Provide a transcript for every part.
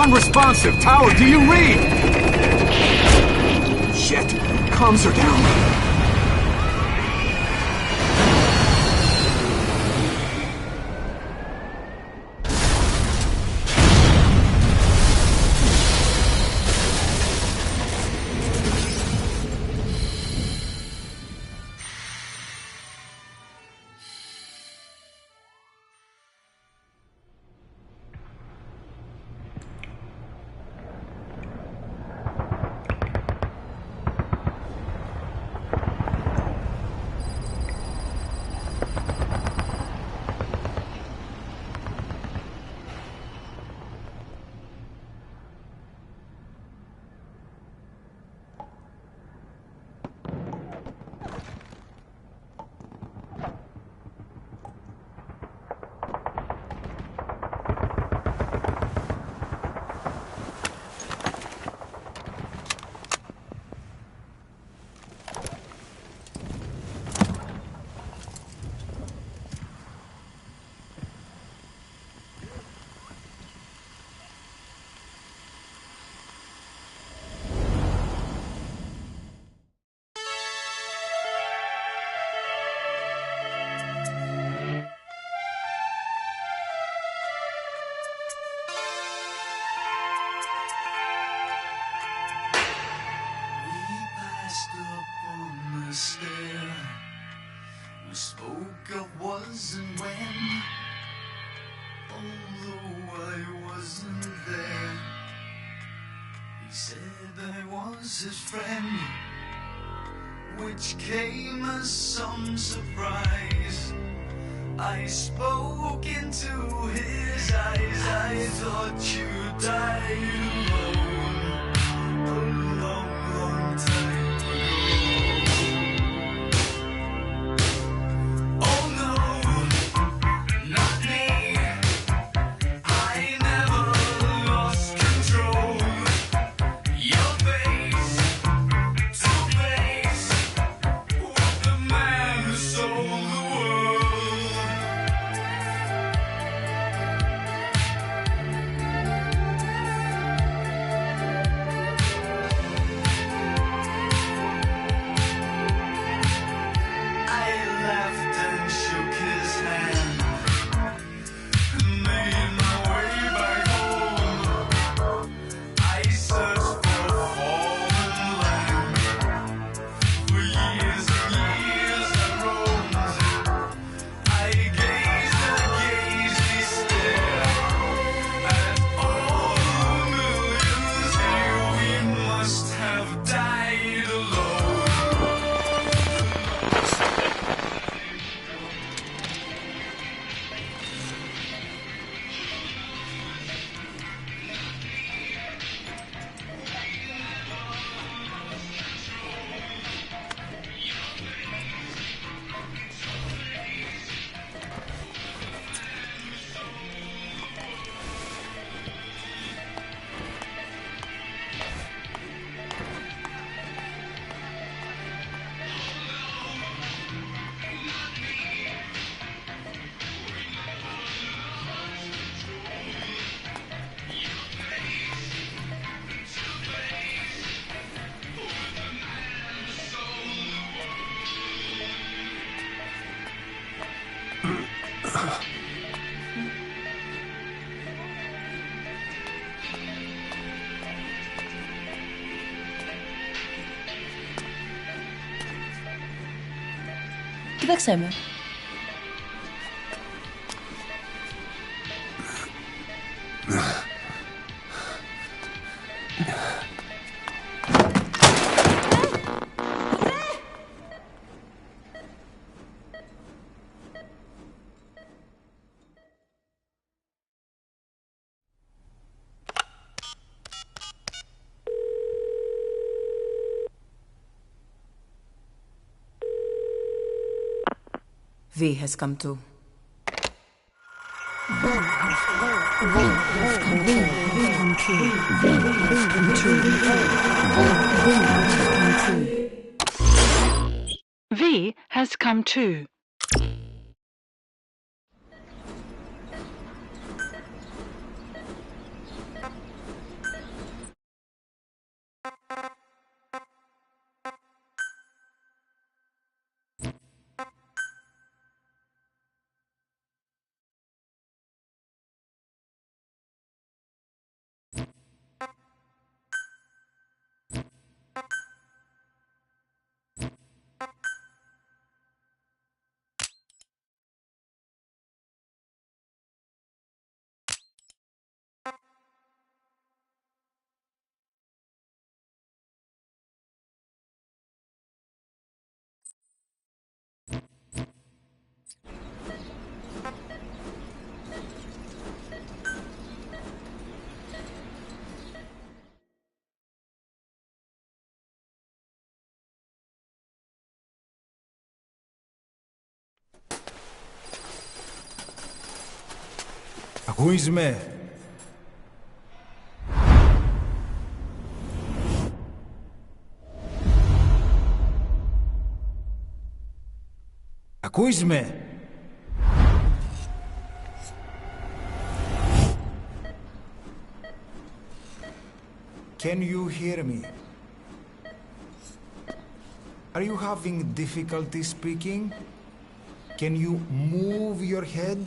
Unresponsive. Tower, do you read? Shit. Comms are down. We spoke of was and when, although I wasn't there. He said I was his friend, which came as some surprise. I spoke into his eyes. I thought you died alone a long, long time ago. Oh no, not me. I never lost control. Your face to face with the man who sold the world. Kde chcemy? V has come to. V has come too. Ακούεις με? Ακούεις με? Can you hear me? Are you having difficulty speaking? Can you move your head?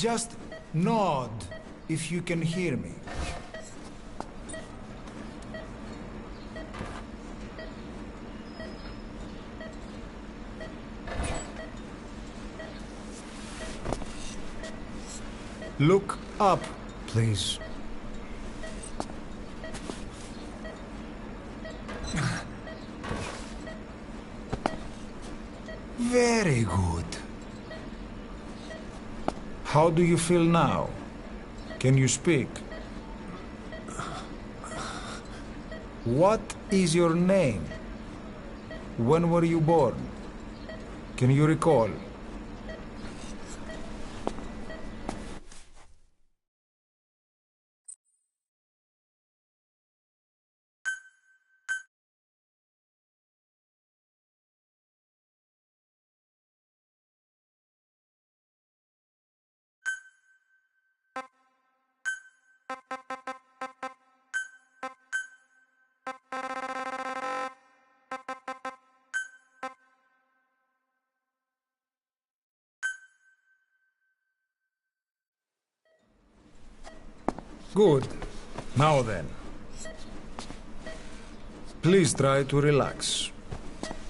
Just nod if you can hear me. Look up, please. Very good. How do you feel now? Can you speak? What is your name? When were you born? Can you recall? Good. Now then. Please try to relax.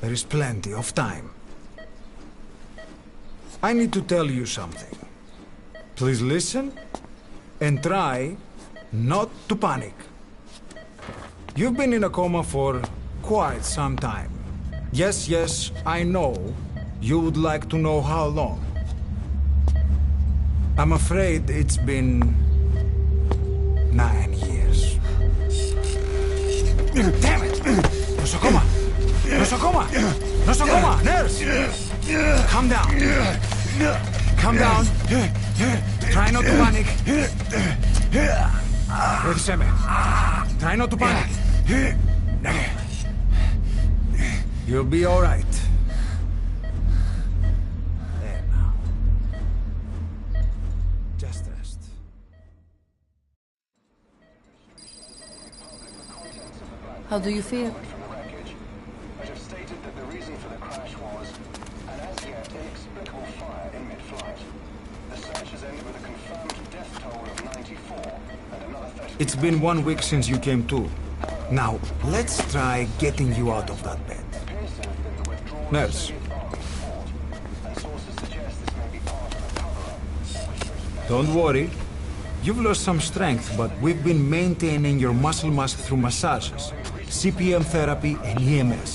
There is plenty of time. I need to tell you something. Please listen and try not to panic. You've been in a coma for quite some time. Yes, I know you would like to know how long. I'm afraid it's been 9 years. Damn it! Nosocoma! Nosocoma! Nosocoma! Nurse! Calm down. Calm down. Try not to panic. Ήρθε με. Try not to panic. You'll be all right. There now. Just rest. How do you feel? I just stated that the reason for the crash was an as yet inexplicable fire in mid-flight. The search has ended with a confirmed death toll of 94 and another 30. It's been 1 week since you came to. Now, let's try getting you out of that bed. Appears to have been the withdrawal Nurse. of Soviet army support, and sources suggest this may be part of a cover-up. Don't worry. You've lost some strength, but we've been maintaining your muscle mass through massages, CPM therapy, and EMS.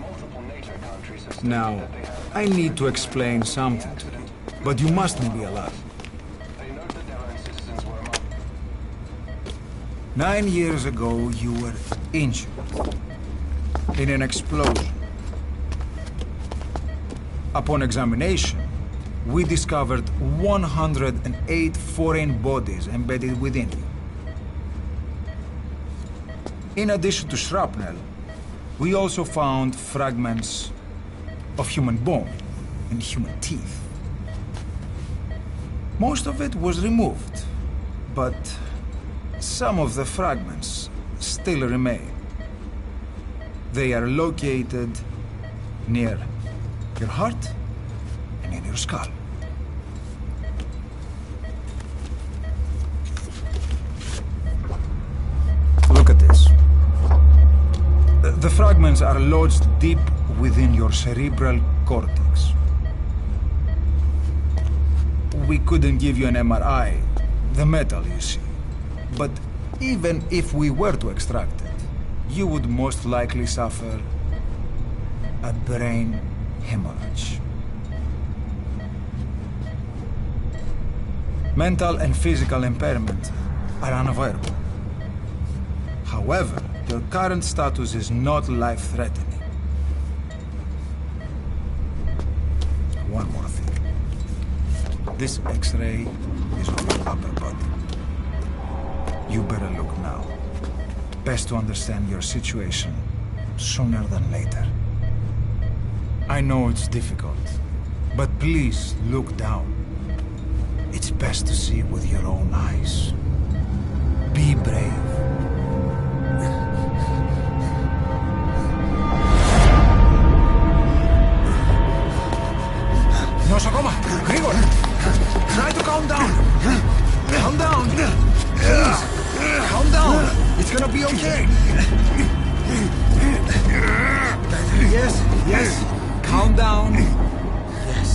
Multiple NATO countries have Now, I need to explain something to you, but you mustn't be alarmed. they note that their own citizens were among 9 years ago, you were injured in an explosion. Upon examination, we discovered 108 foreign bodies embedded within you. In addition to shrapnel, we also found fragments of human bone and human teeth. Most of it was removed, but some of the fragments still remain. They are located near your heart and in your skull. Look at this. The fragments are lodged deep within your cerebral cortex. We couldn't give you an MRI, the metal, you see. But even if we were to extract it, you would most likely suffer a brain hemorrhage. Mental and physical impairment are unavoidable. However, your current status is not life-threatening. One more thing. This X-ray is on your upper body. You better look now. Best to understand your situation sooner than later. I know it's difficult, but please look down. It's best to see with your own eyes. Be brave. Νοσοκόμα, γρήγορα! Try to calm down! Calm down! Please! Calm down! It's gonna be okay! Yes, yes! Calm down! Yes.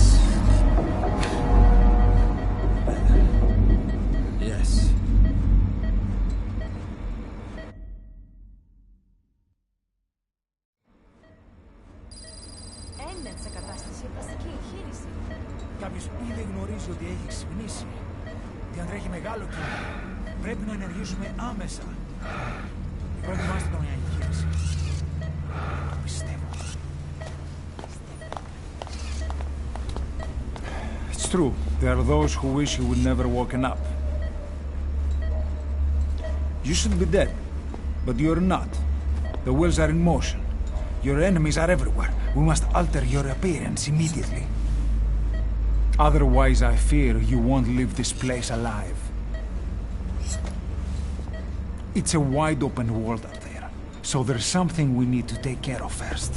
Yes. Έμενε σε κατάσταση πλαστική εγχείρηση. Κάποιος ήδη γνωρίζει ότι έχει ξυπνήσει και αν τρέχει μεγάλο κίνδυνο. Πρέπει να ενεργήσουμε άμεσα. Προετοιμάστε τον για εγχείρηση. Το πιστεύω. It's true. There are those who wish you would never woken up. You should be dead, but you're not. The wheels are in motion. Your enemies are everywhere. We must alter your appearance immediately. Otherwise, I fear you won't leave this place alive. It's a wide open world out there, so there's something we need to take care of first.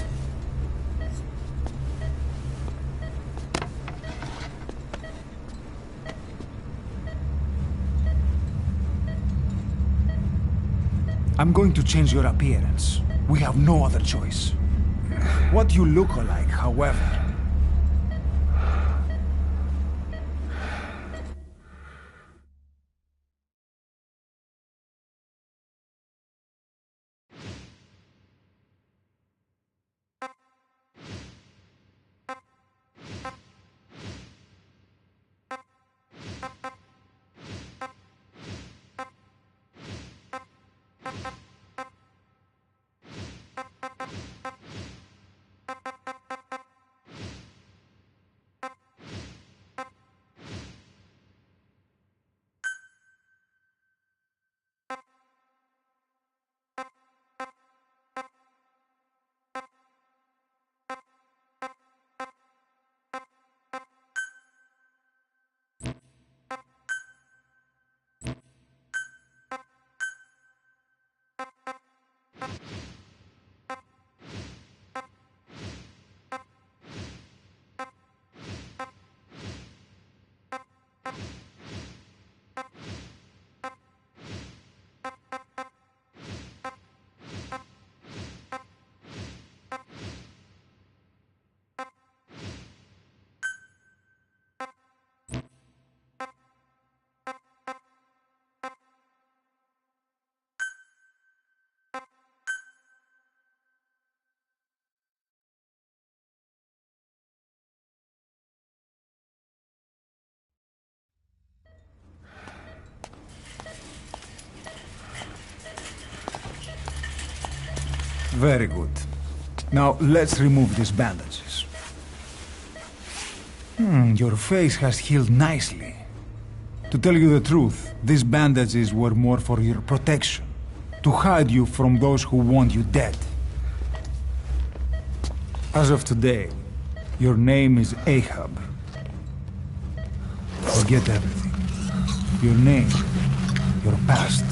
I'm going to change your appearance. We have no other choice. What you look like, however, very good. Now let's remove these bandages. Your face has healed nicely. To tell you the truth, these bandages were more for your protection, to hide you from those who want you dead. As of today, your name is Ahab. Forget everything. Your name, your past.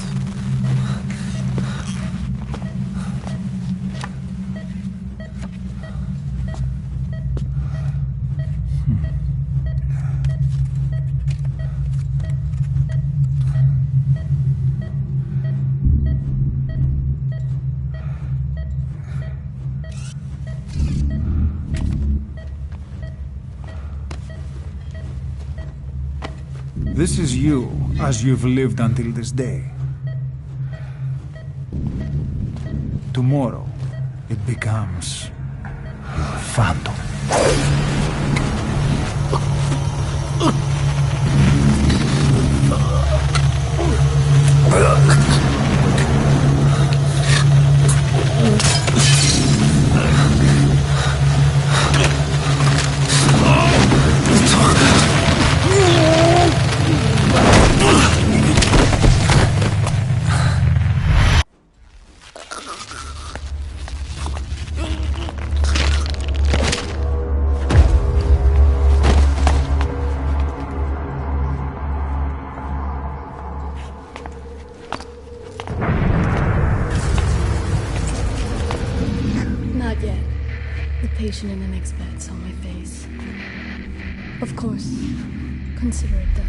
This is you, as you've lived until this day. Tomorrow, it becomes your phantom. patient in the next bed saw my face. Of course. Consider it done.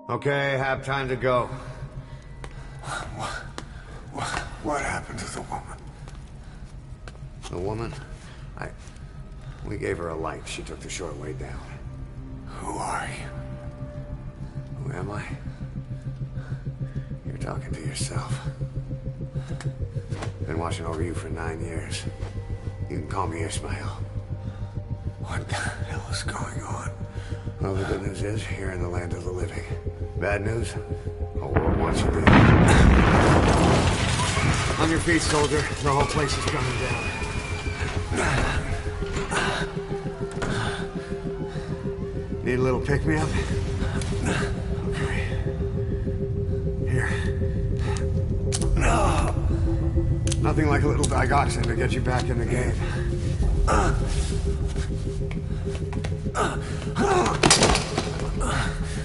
Okay, have time to go. What happened to the woman? The woman? We gave her a light. She took the short way down. Who are you? Who am I? You're talking to yourself. Been watching over you for 9 years. You can call me Ishmael. What the hell is going on? Well, the good news is, you're in the land of the living. Bad news? The world wants you dead. On your feet, soldier. The whole place is coming down. Need a little pick-me-up? Okay. Here. Nothing like a little digoxin to get you back in the game.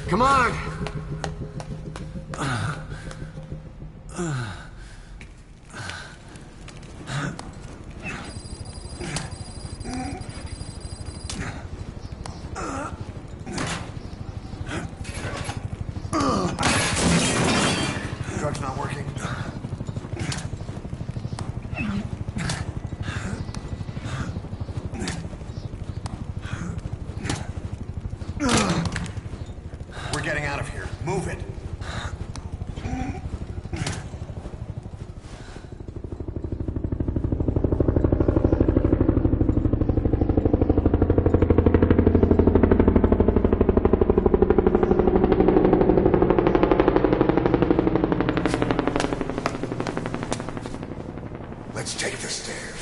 Come on! Drug's not working. We're getting out of here. Move it. Let's take the stairs.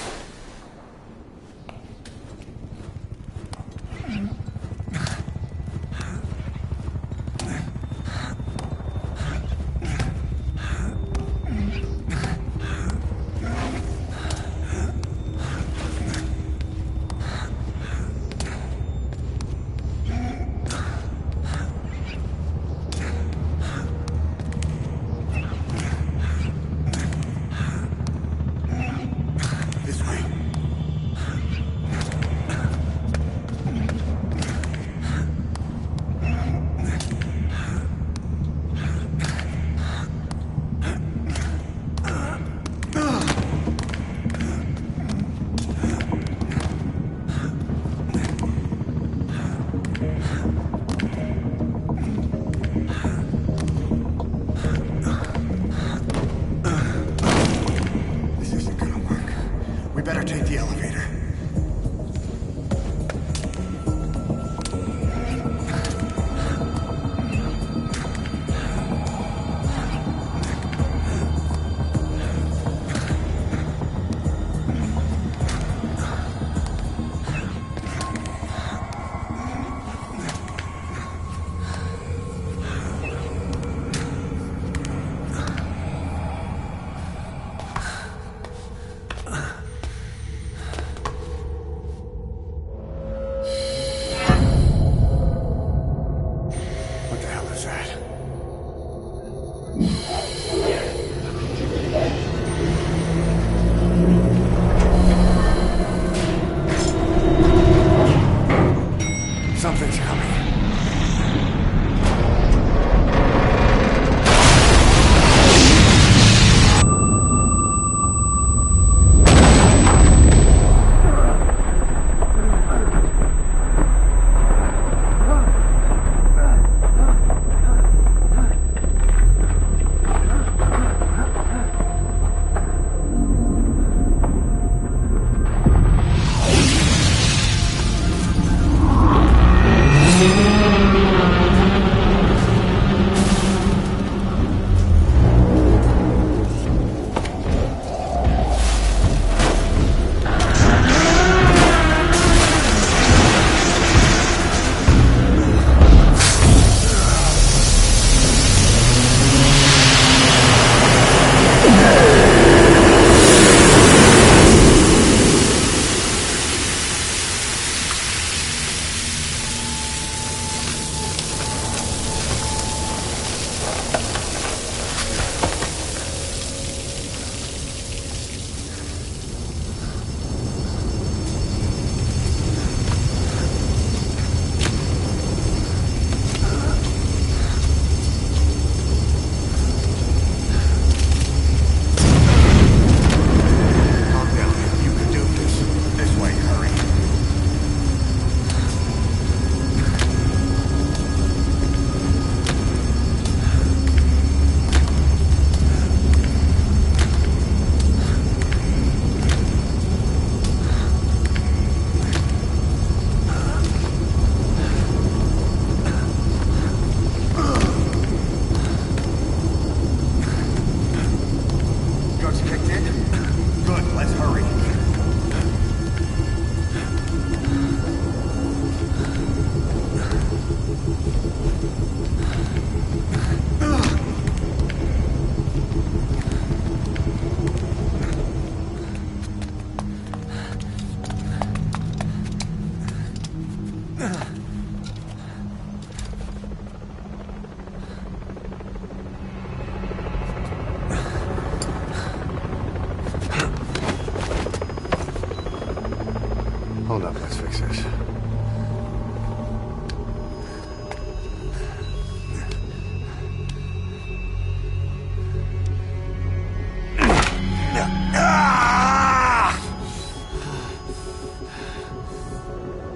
Hold up, let's fix this.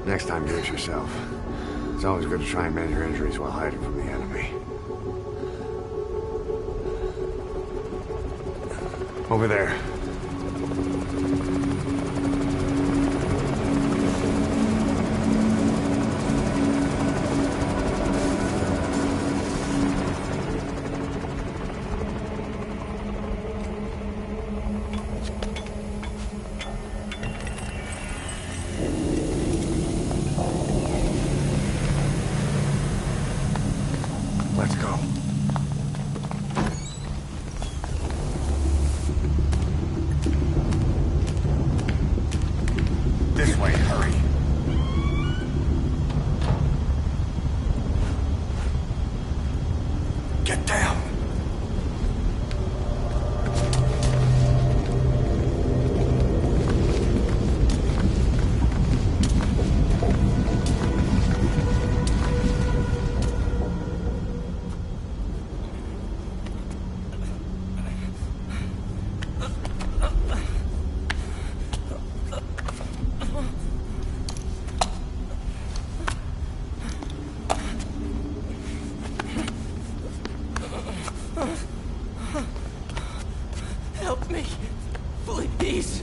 Next time, do it yourself. It's always good to try and mend your injuries while hiding from the enemy. Over there. Let's go. This way, hurry. Get down. Help me, please.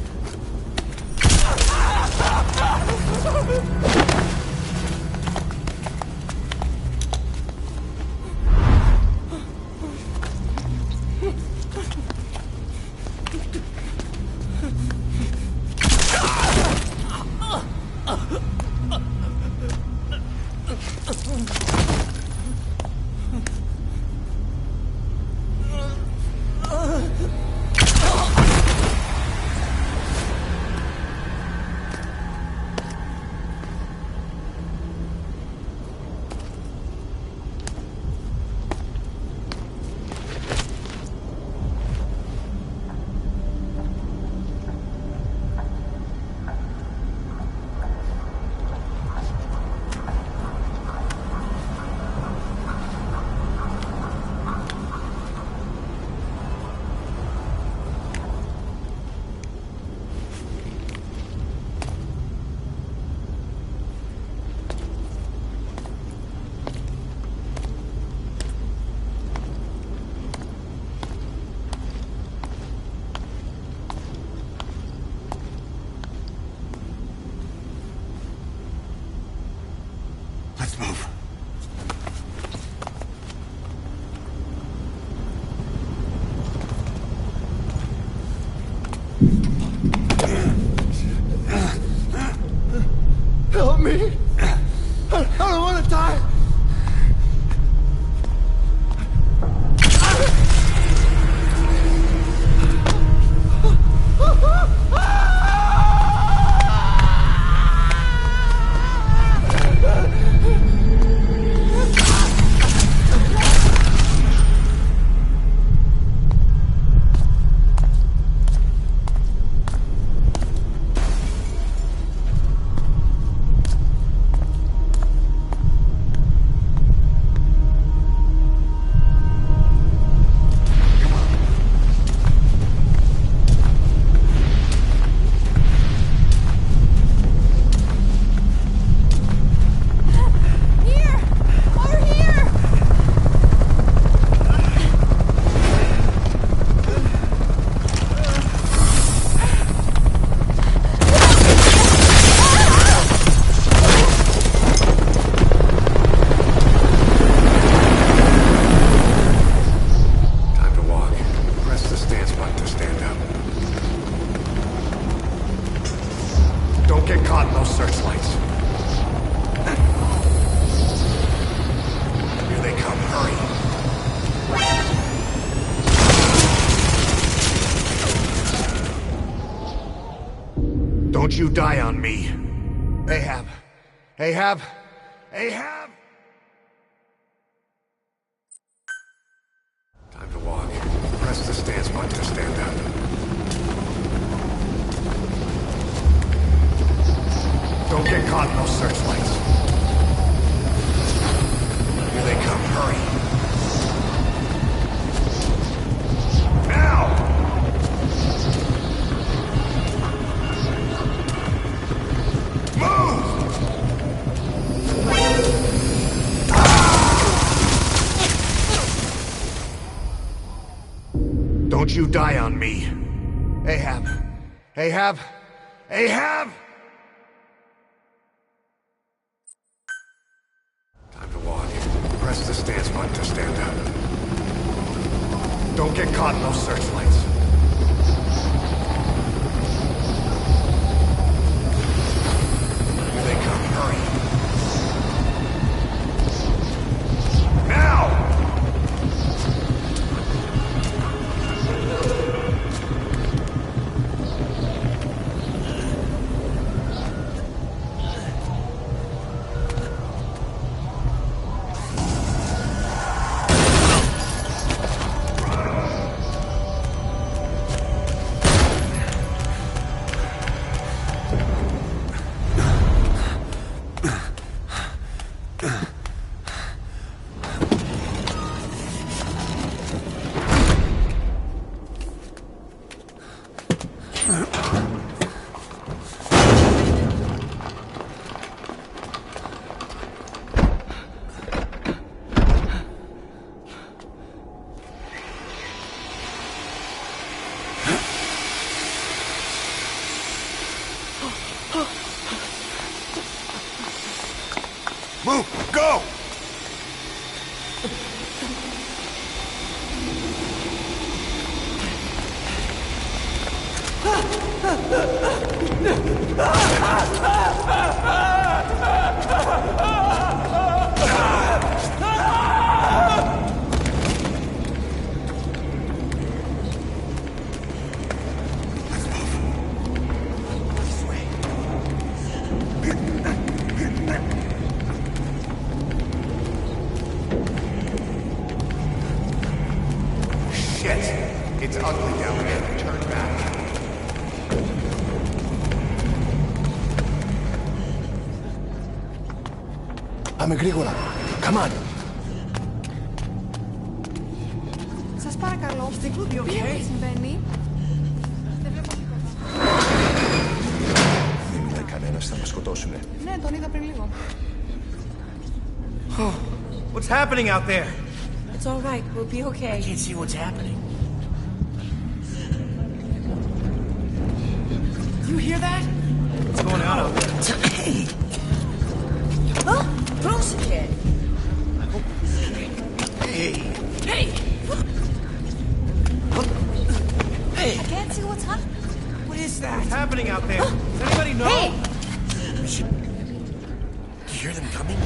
Let's move. Help me. I don't want to die. Don't get caught in those searchlights. Here they come. Hurry. Don't you die on me. Ahab. Ahab. Ahab! Time to walk. Press the stance button to stand up. Don't get caught in those searchlights. Here they come. Hurry. Now! Move! Don't you die on me. Ahab. Ahab. Ahab! Time to walk. Press the stance button to stand up. Don't get caught in those searchlights. Here they come. Hurry. Now! Move! Go! Shit! It's ugly down there. Turn back. Πάμε γρήγορα. Come on. Σας παρακαλώ. Τι συμβαίνει? Δεν βλέπω τίποτα. Δεν μιλάει κανένας, θα μας σκοτώσουνε. Ναι, τον είδα πριν λίγο. What's happening out there? It's all right. We'll be okay. I can't see what's happening. You hear that? What's going on out there? Hey! Huh? Close again. Hey! Hey! Hey! I can't see what's happening. What is that? What's happening out there? Does anybody know? Hey! Do you hear them coming?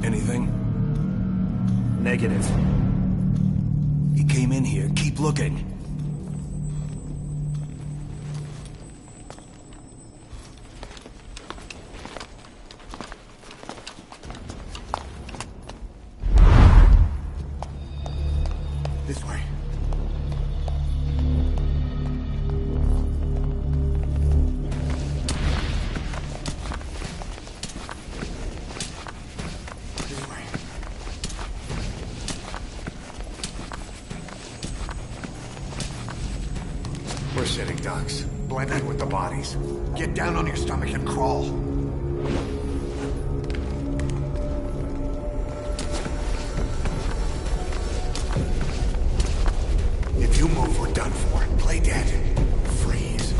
Anything? Negative. He came in here. Keep looking. This way. This way. We're sitting ducks. Blend in with the bodies. Get down on your stomach and crawl. If you move, we're done for. Play dead. Freeze.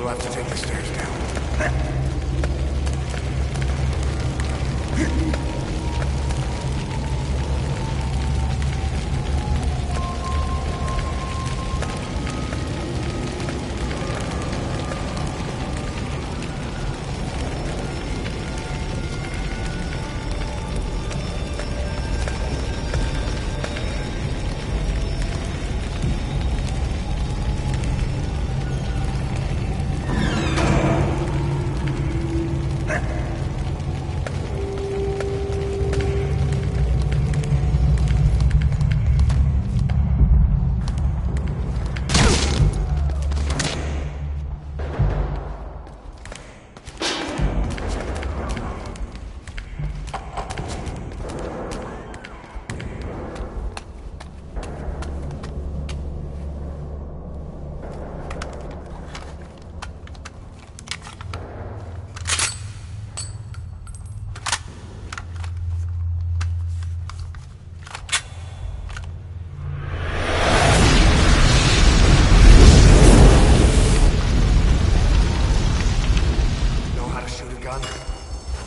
We'll have to take the stairs down.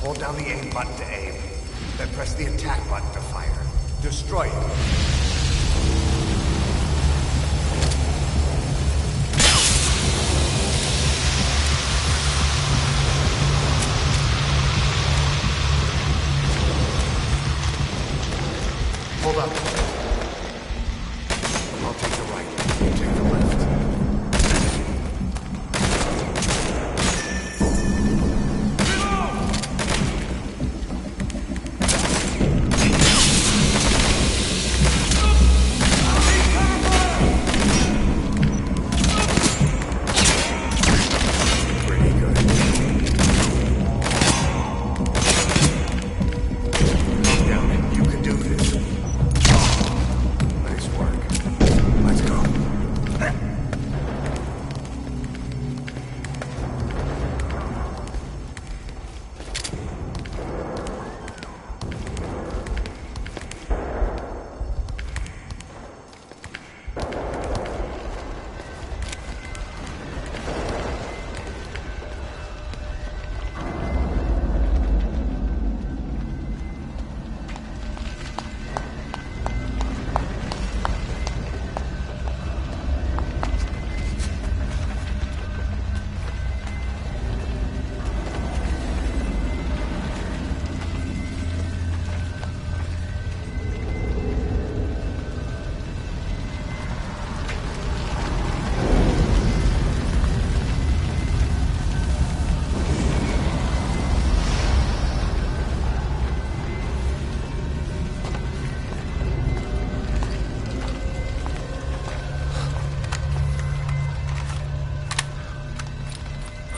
Hold down the aim button to aim, then press the attack button to fire. Destroy it. Hold up. I'll take the right. You take the left.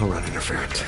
I'll run interference.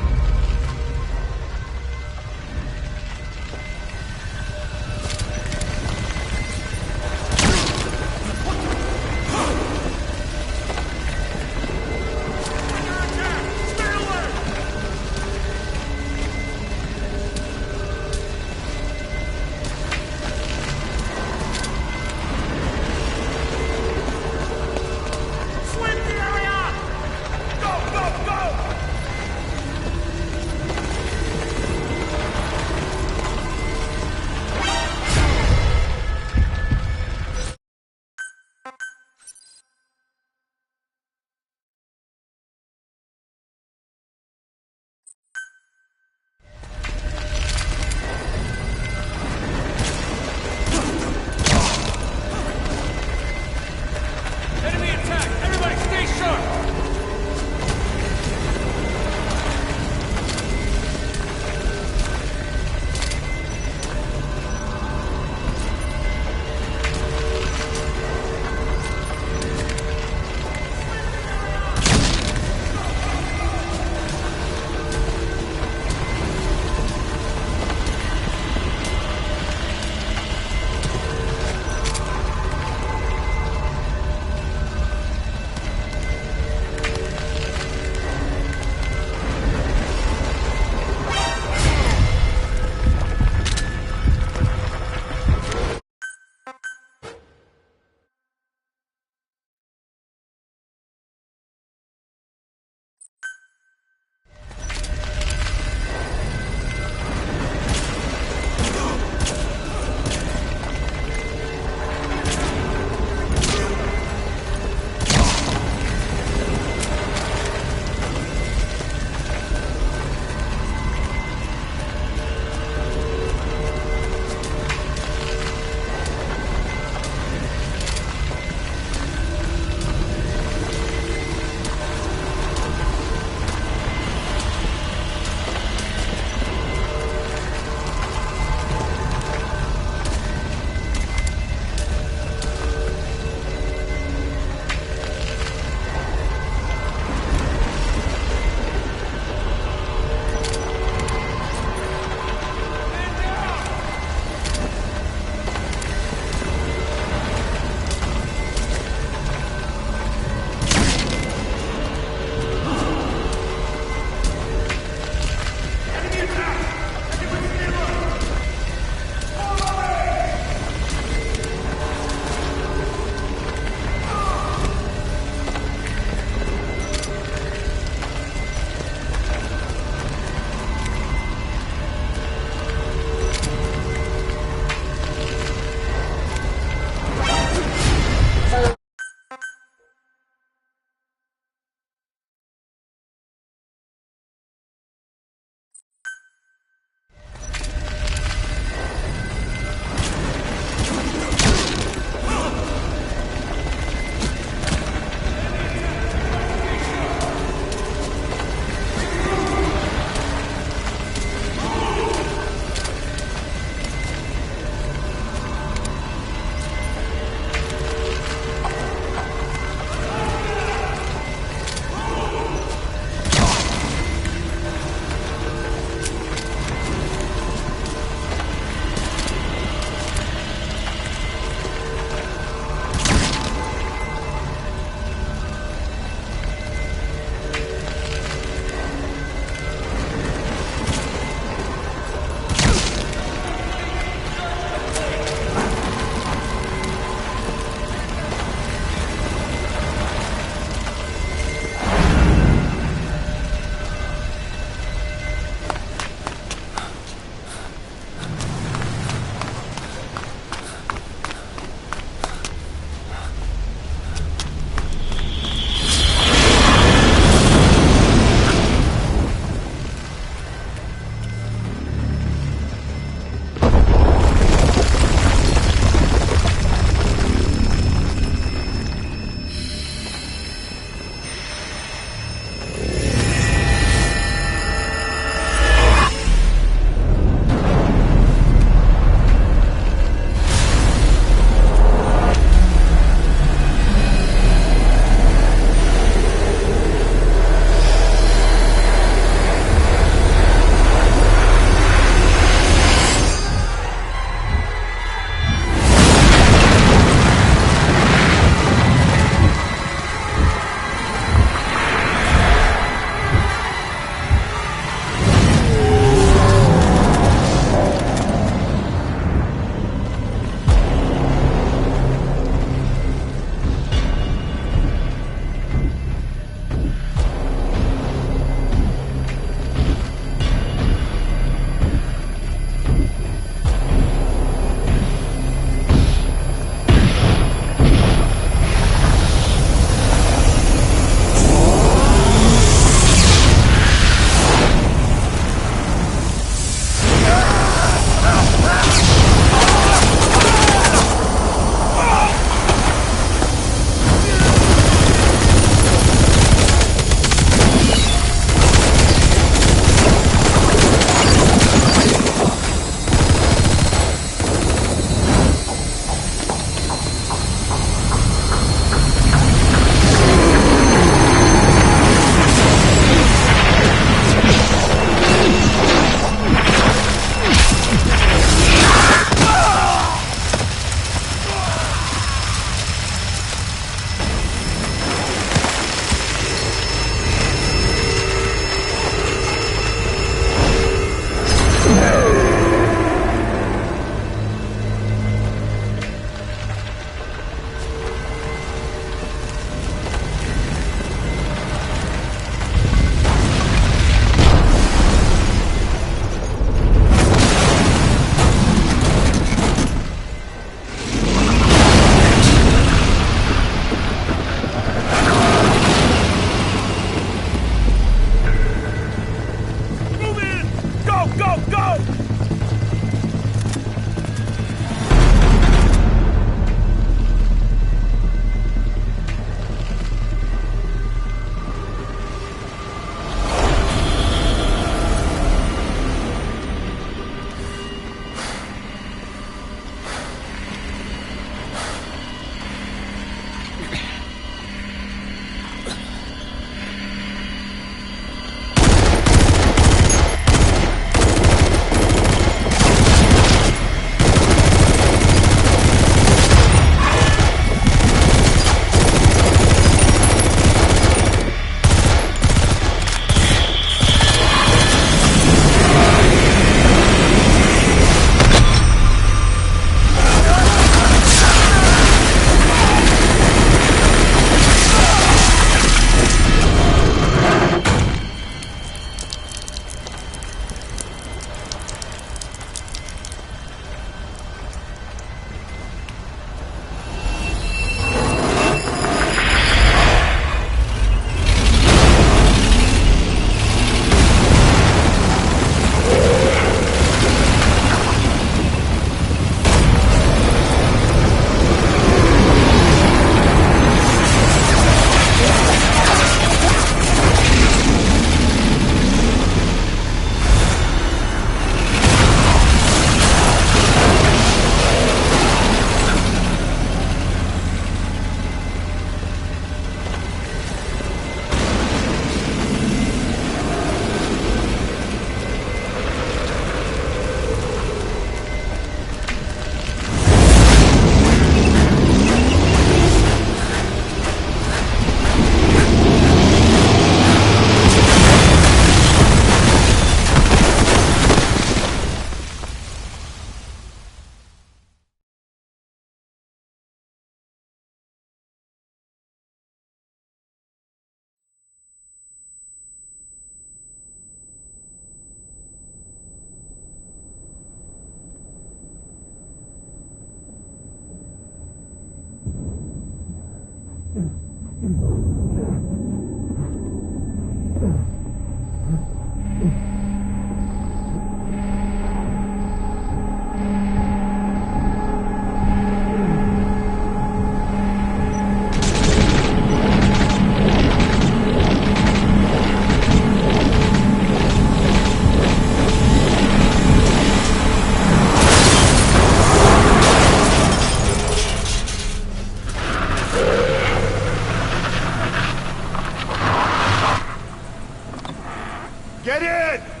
Get in!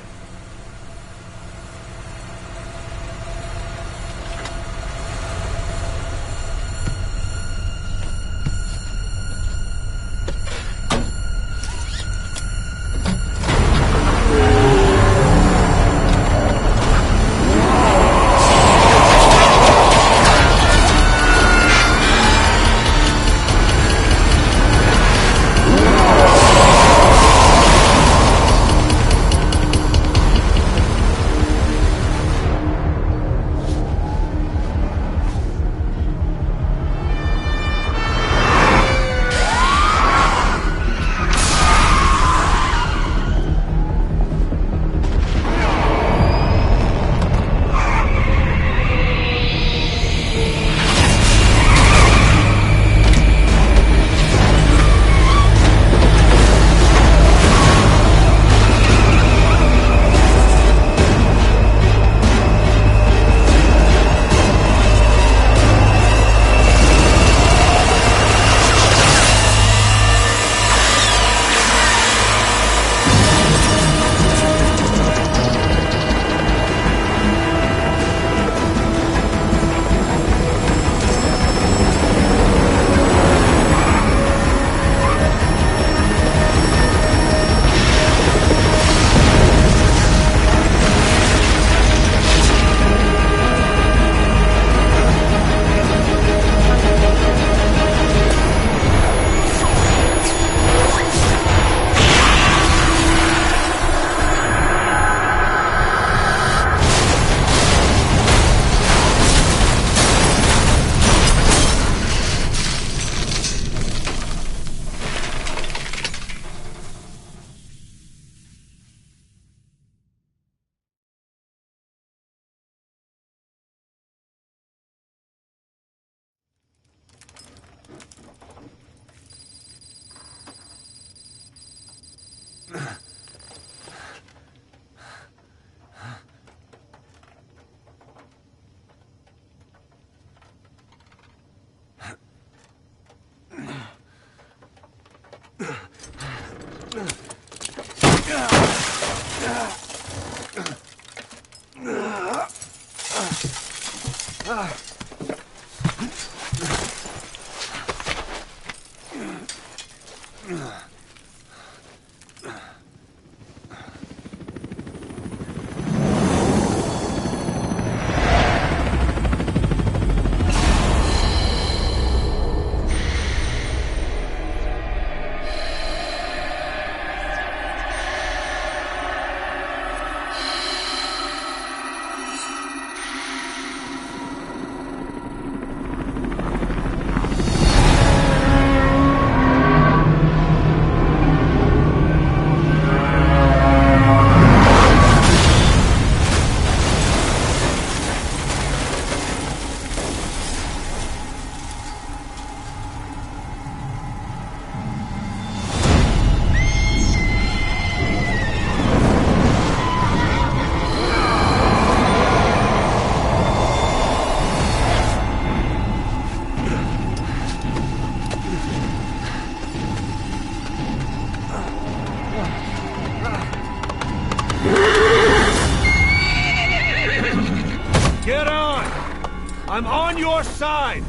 I'm on your side!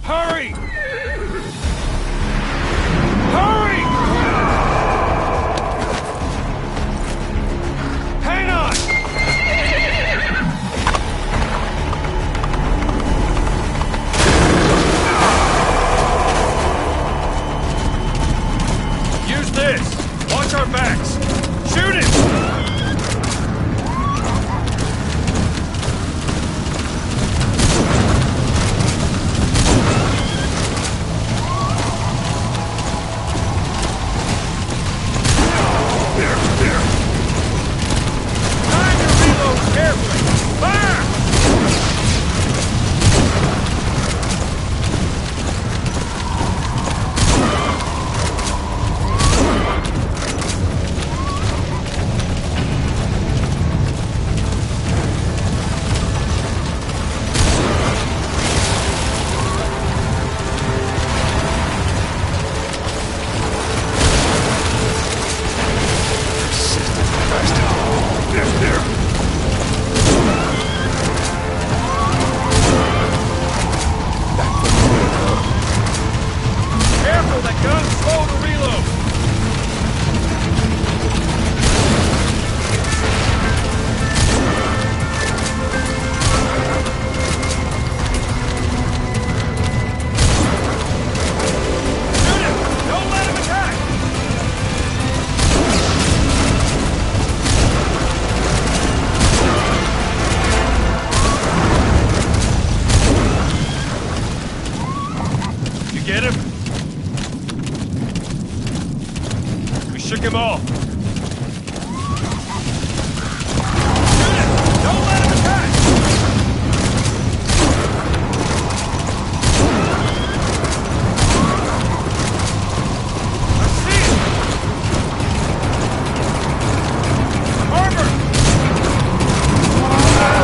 Hurry! Hurry! Hang on! Use this! Watch our backs! Shoot it! them all! Shoot it! Don't let him attack! I see it! Armor! Shoot it! Now!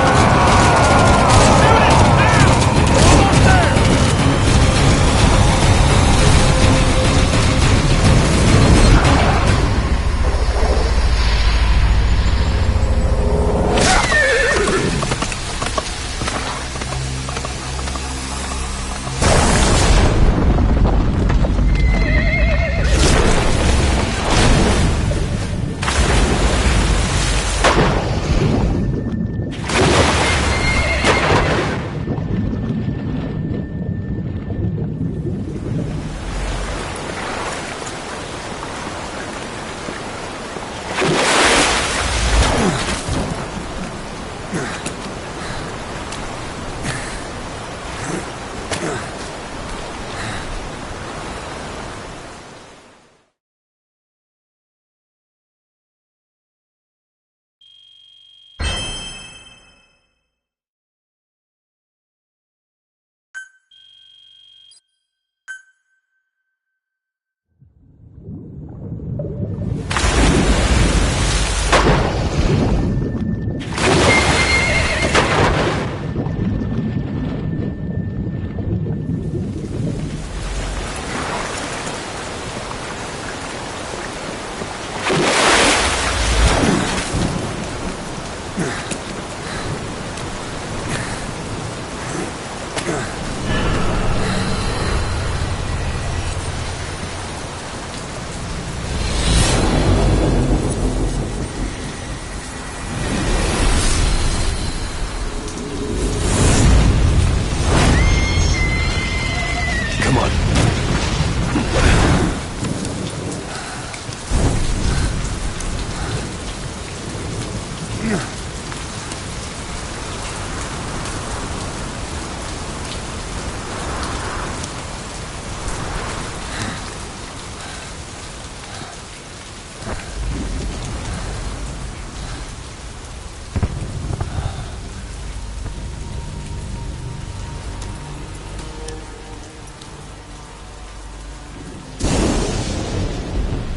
Almost there!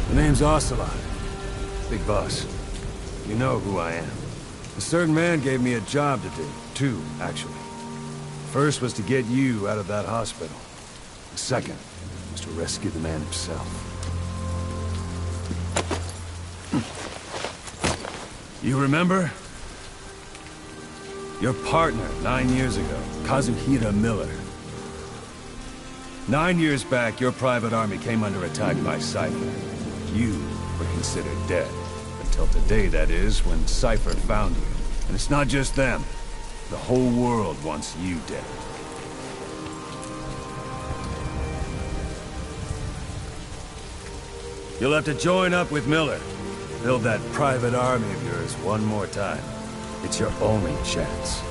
The name's Ocelot. Big boss. You know who I am. A certain man gave me a job to do. Two, actually. First was to get you out of that hospital. The second was to rescue the man himself. You remember? Your partner 9 years ago, Kazuhira Miller. 9 years back, your private army came under attack by Cypher. You were considered dead. Until today, that is, when Cypher found you. And it's not just them. The whole world wants you dead. You'll have to join up with Miller. Build that private army of yours one more time. It's your only chance.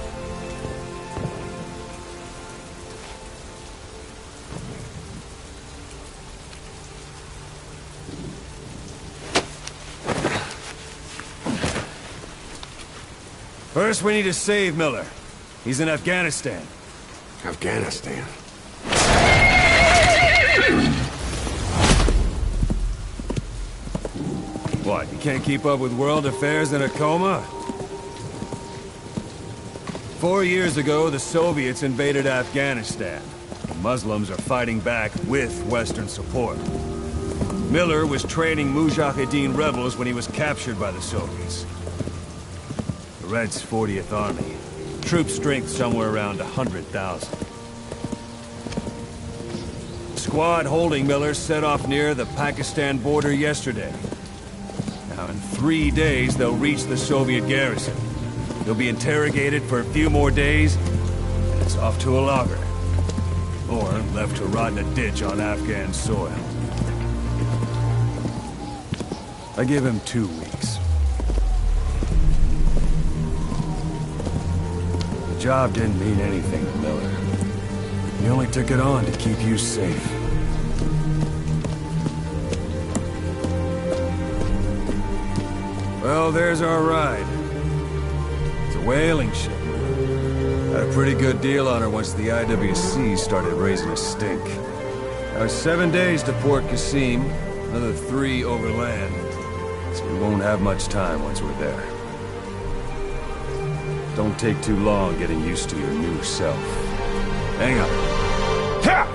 First, we need to save Miller. He's in Afghanistan. Afghanistan? What, you can't keep up with world affairs in a coma? 4 years ago, the Soviets invaded Afghanistan. The Muslims are fighting back with Western support. Miller was training Mujahideen rebels when he was captured by the Soviets. The Reds' 40th Army. Troop strength somewhere around 100,000. The squad holding Miller set off near the Pakistan border yesterday. Now, in 3 days, they'll reach the Soviet garrison. He'll be interrogated for a few more days, and it's off to a lager. Or left to rot in a ditch on Afghan soil. I give him 2 weeks. The job didn't mean anything to Miller. He only took it on to keep you safe. Well, there's our ride. It's a whaling ship. Had a pretty good deal on her once the IWC started raising a stink. Now 7 days to Port Qasim, another 3 overland. So we won't have much time once we're there. Don't take too long getting used to your new self. Hang on. Ha!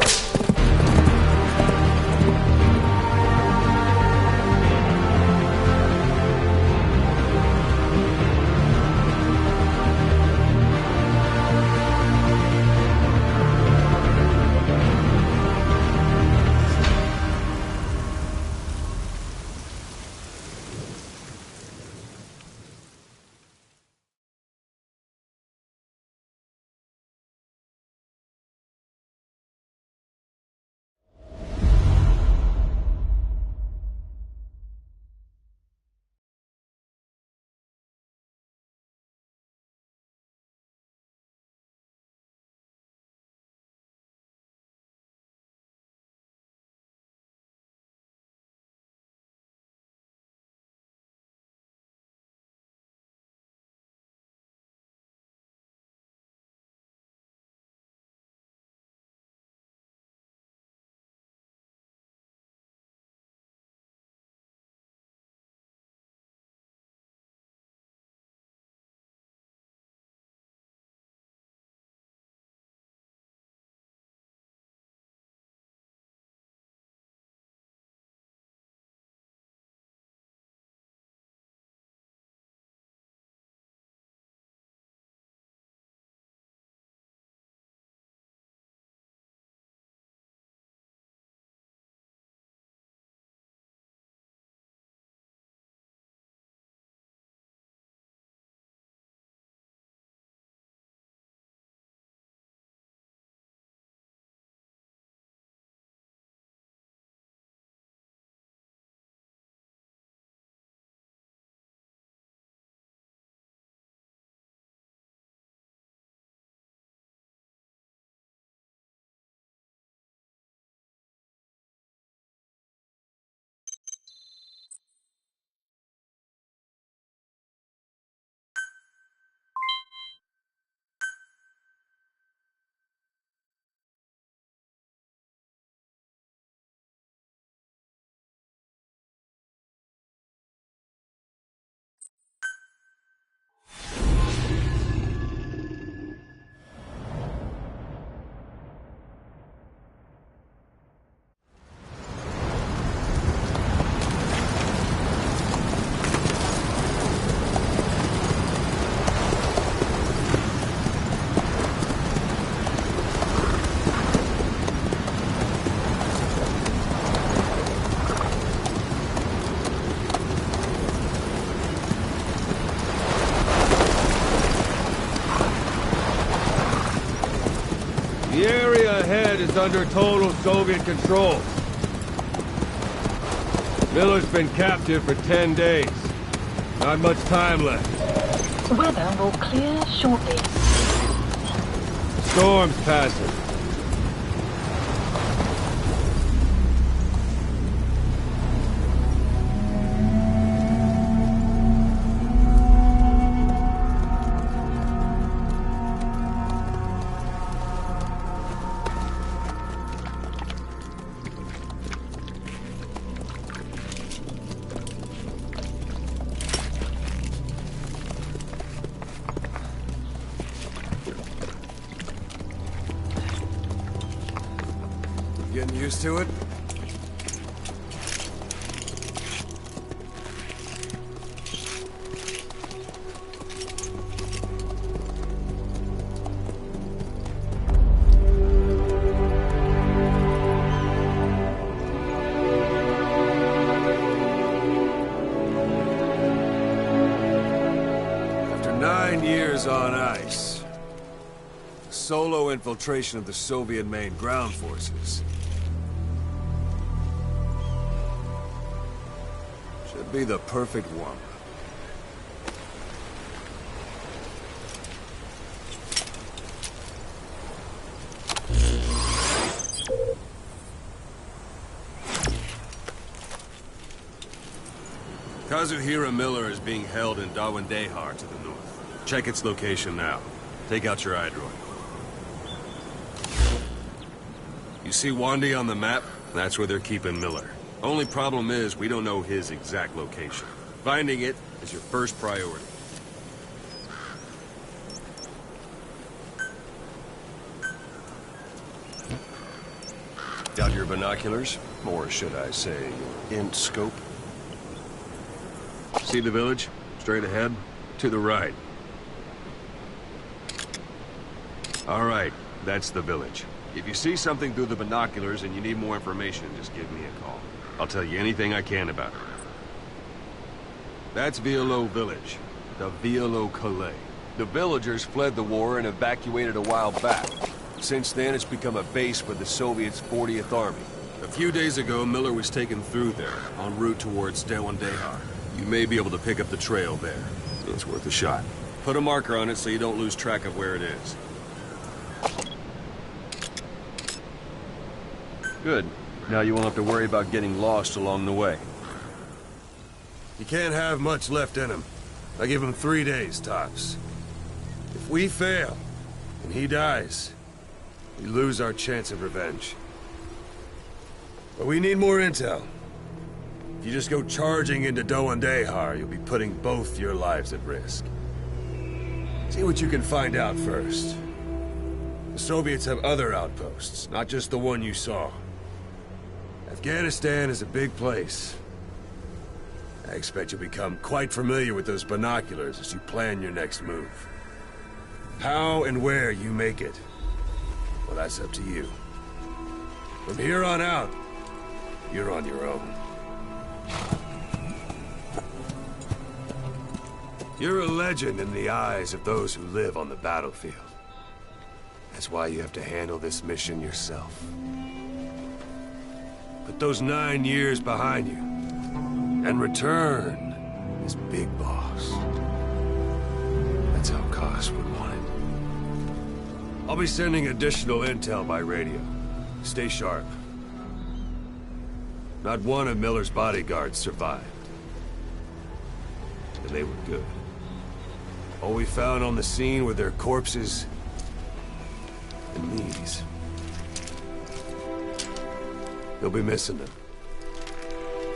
The area ahead is under total Soviet control. Miller's been captive for 10 days. Not much time left. Weather will clear shortly. Storm's passing. Getting used to it? After 9 years on ice, solo infiltration of the Soviet main ground forces should be the perfect one. Kazuhira Miller is being held in Dawandehar to the north. Check its location now. Take out your iDroid. You see Wandy on the map? That's where they're keeping Miller. Only problem is, we don't know his exact location. Finding it is your first priority. Got your binoculars? Or should I say, your int scope? See the village? Straight ahead? To the right. All right, that's the village. If you see something through the binoculars and you need more information, just give me a call. I'll tell you anything I can about it. That's Violo Village, the Violo Calais. The villagers fled the war and evacuated a while back. Since then, it's become a base for the Soviets' 40th Army. A few days ago, Miller was taken through there, en route towards Dawandehar. You may be able to pick up the trail there. It's worth a shot. Put a marker on it so you don't lose track of where it is. Good. Now you won't have to worry about getting lost along the way. You can't have much left in him. I give him 3 days, tops. If we fail, and he dies, we lose our chance of revenge. But we need more intel. If you just go charging into Dawandehar, you'll be putting both your lives at risk. See what you can find out first. The Soviets have other outposts, not just the one you saw. Afghanistan is a big place. I expect you'll become quite familiar with those binoculars as you plan your next move. How and where you make it, well, that's up to you. From here on out, you're on your own. You're a legend in the eyes of those who live on the battlefield. That's why you have to handle this mission yourself. Put those 9 years behind you, and return as Big Boss. That's how Koss would want it. I'll be sending additional intel by radio. Stay sharp. Not one of Miller's bodyguards survived. And they were good. All we found on the scene were their corpses and knees. He'll be missing them.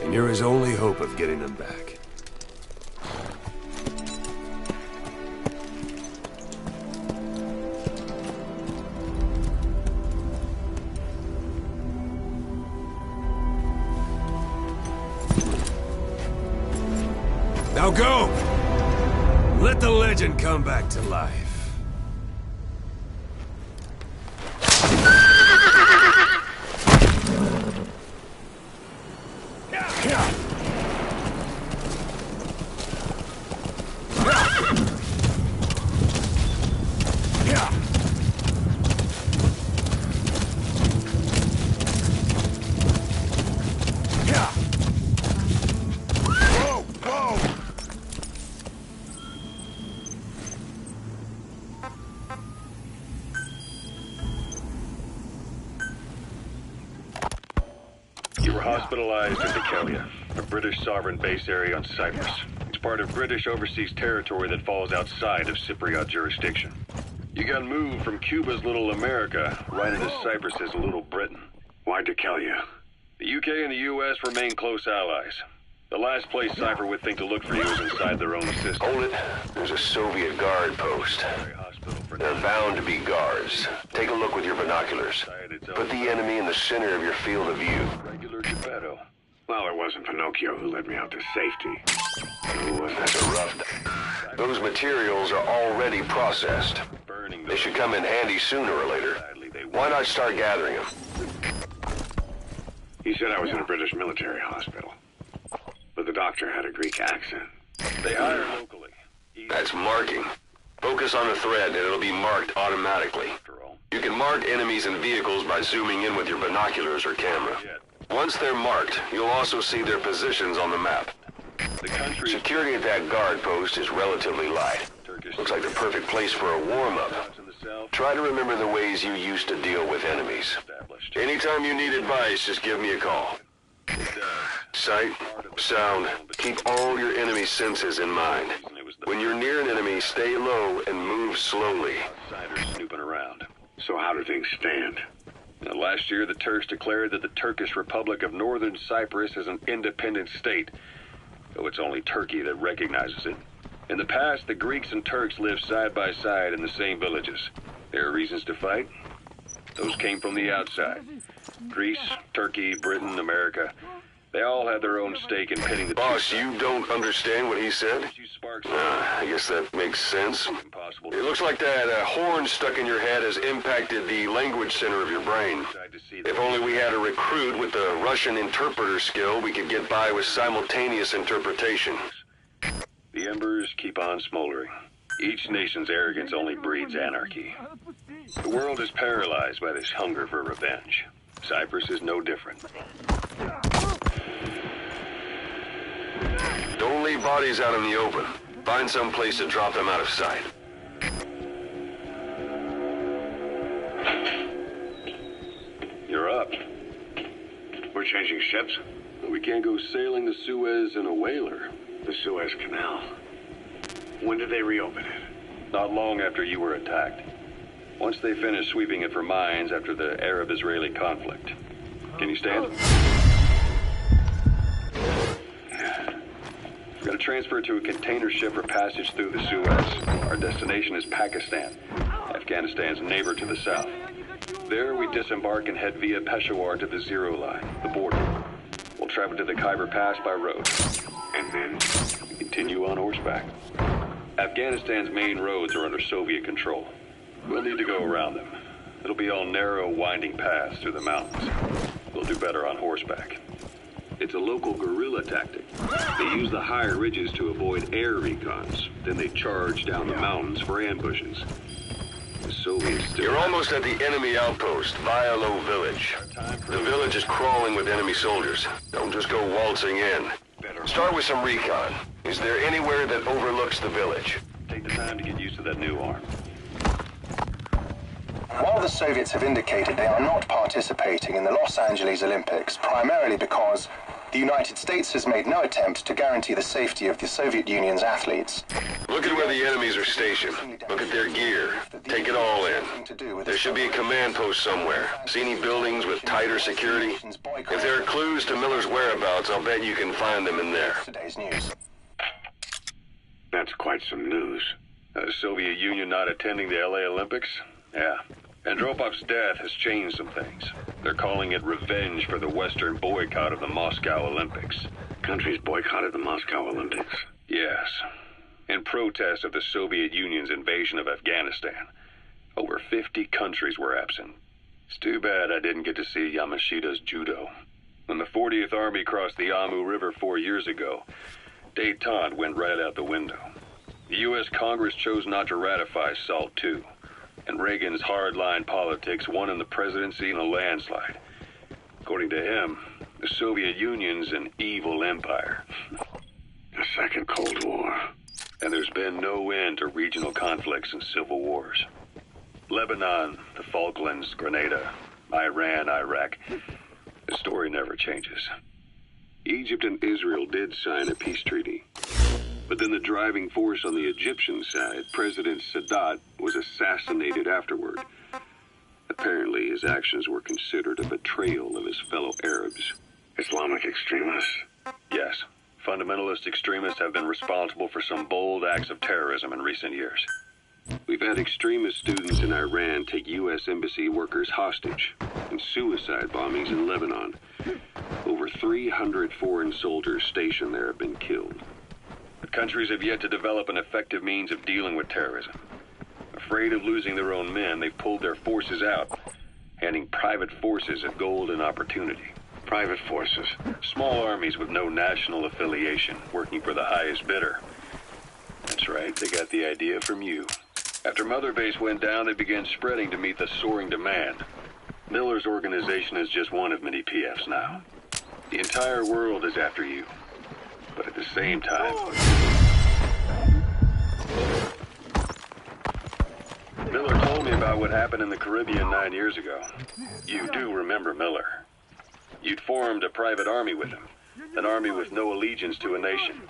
And you're his only hope of getting them back. Now go! Let the legend come back to life. Hospitalized in Dikelia, a British sovereign base area on Cyprus. It's part of British overseas territory that falls outside of Cypriot jurisdiction. You got moved from Cuba's Little America right into Cyprus's Little Britain. Why Dikelia? The UK and the US remain close allies. The last place Cypher would think to look for you is inside their own system. Hold it. There's a Soviet guard post. They're bound to be guards. Take a look with your binoculars. Put the enemy in the center of your field of view. Regular Geppetto. Well, it wasn't Pinocchio who led me out to safety. That's a rough... Those materials are already processed. They should come in handy sooner or later. Why not start gathering them? He said I was in a British military hospital. But the doctor had a Greek accent. They hire locally. That's marking. Focus on the thread and it'll be marked automatically. You can mark enemies and vehicles by zooming in with your binoculars or camera. Once they're marked, you'll also see their positions on the map. Security at that guard post is relatively light. Looks like the perfect place for a warm-up. Try to remember the ways you used to deal with enemies. Anytime you need advice, just give me a call. Sight, sound, keep all your enemy senses in mind. When you're near an enemy, stay low and move slowly. Outsiders snooping around. So how do things stand? Now, last year, the Turks declared that the Turkish Republic of Northern Cyprus is an independent state, though it's only Turkey that recognizes it. In the past, the Greeks and Turks lived side by side in the same villages. There are reasons to fight. Those came from the outside. Greece, Turkey, Britain, America. They all had their own stake in pitting the Boss, you don't understand what he said? I guess that makes sense. It looks like that horn stuck in your head has impacted the language center of your brain. If only we had a recruit with the Russian interpreter skill, we could get by with simultaneous interpretation. The embers keep on smoldering. Each nation's arrogance only breeds anarchy. The world is paralyzed by this hunger for revenge. Cyprus is no different. Don't leave bodies out in the open. Find some place to drop them out of sight. You're up. We're changing ships? We can't go sailing the Suez in a whaler. The Suez Canal. When did they reopen it? Not long after you were attacked. Once they finished sweeping it for mines after the Arab-Israeli conflict. Can you stand? We've got to transfer to a container ship for passage through the Suez. Our destination is Pakistan, Afghanistan's neighbor to the south. There we disembark and head via Peshawar to the Zero Line, the border. We'll travel to the Khyber Pass by road. And then? Continue on horseback. Afghanistan's main roads are under Soviet control. We'll need to go around them. It'll be all narrow, winding paths through the mountains. We'll do better on horseback. It's a local guerrilla tactic. They use the higher ridges to avoid air recons. Then they charge down the mountains for ambushes. The Soviets still... You're almost at the enemy outpost, Vialo Village. The village is crawling with enemy soldiers. Don't just go waltzing in. Start with some recon. Is there anywhere that overlooks the village? Take the time to get used to that new arm. While the Soviets have indicated they are not participating in the Los Angeles Olympics, primarily because the United States has made no attempt to guarantee the safety of the Soviet Union's athletes. Look at where the enemies are stationed. Look at their gear. Take it all in. There should be a command post somewhere. See any buildings with tighter security? If there are clues to Miller's whereabouts, I'll bet you can find them in there. Today's news. That's quite some news. The Soviet Union not attending the LA Olympics? Yeah. Andropov's death has changed some things. They're calling it revenge for the Western boycott of the Moscow Olympics. Countries boycotted the Moscow Olympics. Yes. In protest of the Soviet Union's invasion of Afghanistan. Over 50 countries were absent. It's too bad I didn't get to see Yamashita's judo. When the 40th Army crossed the Amu River 4 years ago, détente went right out the window. The U.S. Congress chose not to ratify SALT II. And Reagan's hardline politics won him the presidency in a landslide. According to him, the Soviet Union's an evil empire. The Second Cold War. And there's been no end to regional conflicts and civil wars. Lebanon, the Falklands, Grenada, Iran, Iraq. The story never changes. Egypt and Israel did sign a peace treaty. But then the driving force on the Egyptian side, President Sadat, was assassinated afterward. Apparently, his actions were considered a betrayal of his fellow Arabs. Islamic extremists? Yes. Fundamentalist extremists have been responsible for some bold acts of terrorism in recent years. We've had extremist students in Iran take U.S. embassy workers hostage, and suicide bombings in Lebanon. Over 300 foreign soldiers stationed there have been killed. But countries have yet to develop an effective means of dealing with terrorism. Afraid of losing their own men, they've pulled their forces out, handing private forces a golden opportunity. Private forces? Small armies with no national affiliation, working for the highest bidder. That's right, they got the idea from you. After Mother Base went down, they began spreading to meet the soaring demand. Miller's organization is just one of many PFs now. The entire world is after you. But at the same time... Miller told me about what happened in the Caribbean 9 years ago. You do remember Miller. You'd formed a private army with him. An army with no allegiance to a nation.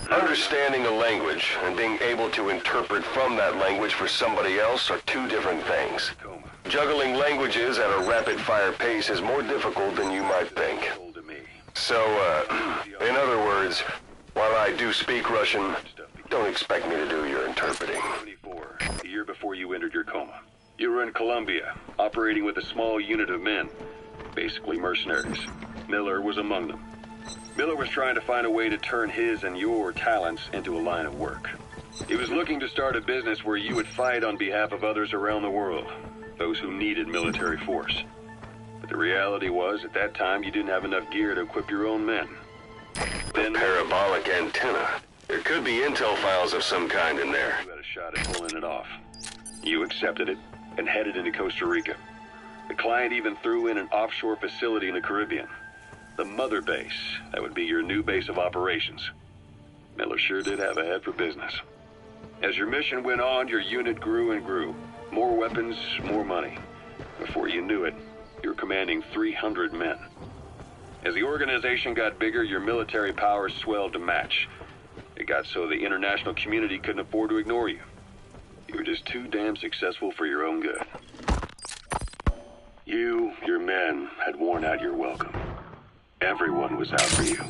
Understanding a language and being able to interpret from that language for somebody else are two different things. Juggling languages at a rapid-fire pace is more difficult than you might think. So, in other words, while I do speak Russian, don't expect me to do your interpreting. 24, the year before you entered your coma. You were in Colombia, operating with a small unit of men, basically mercenaries. Miller was among them. Miller was trying to find a way to turn his and your talents into a line of work. He was looking to start a business where you would fight on behalf of others around the world, those who needed military force. But the reality was, at that time, you didn't have enough gear to equip your own men. Then parabolic antenna. There could be intel files of some kind in there. You had a shot at pulling it off. You accepted it and headed into Costa Rica. The client even threw in an offshore facility in the Caribbean. The mother base, that would be your new base of operations. Miller sure did have a head for business. As your mission went on, your unit grew and grew. More weapons, more money. Before you knew it, you were commanding 300 men. As the organization got bigger, your military powers swelled to match. It got so the international community couldn't afford to ignore you. You were just too damn successful for your own good. You, your men, had worn out your welcome. Everyone was out for you.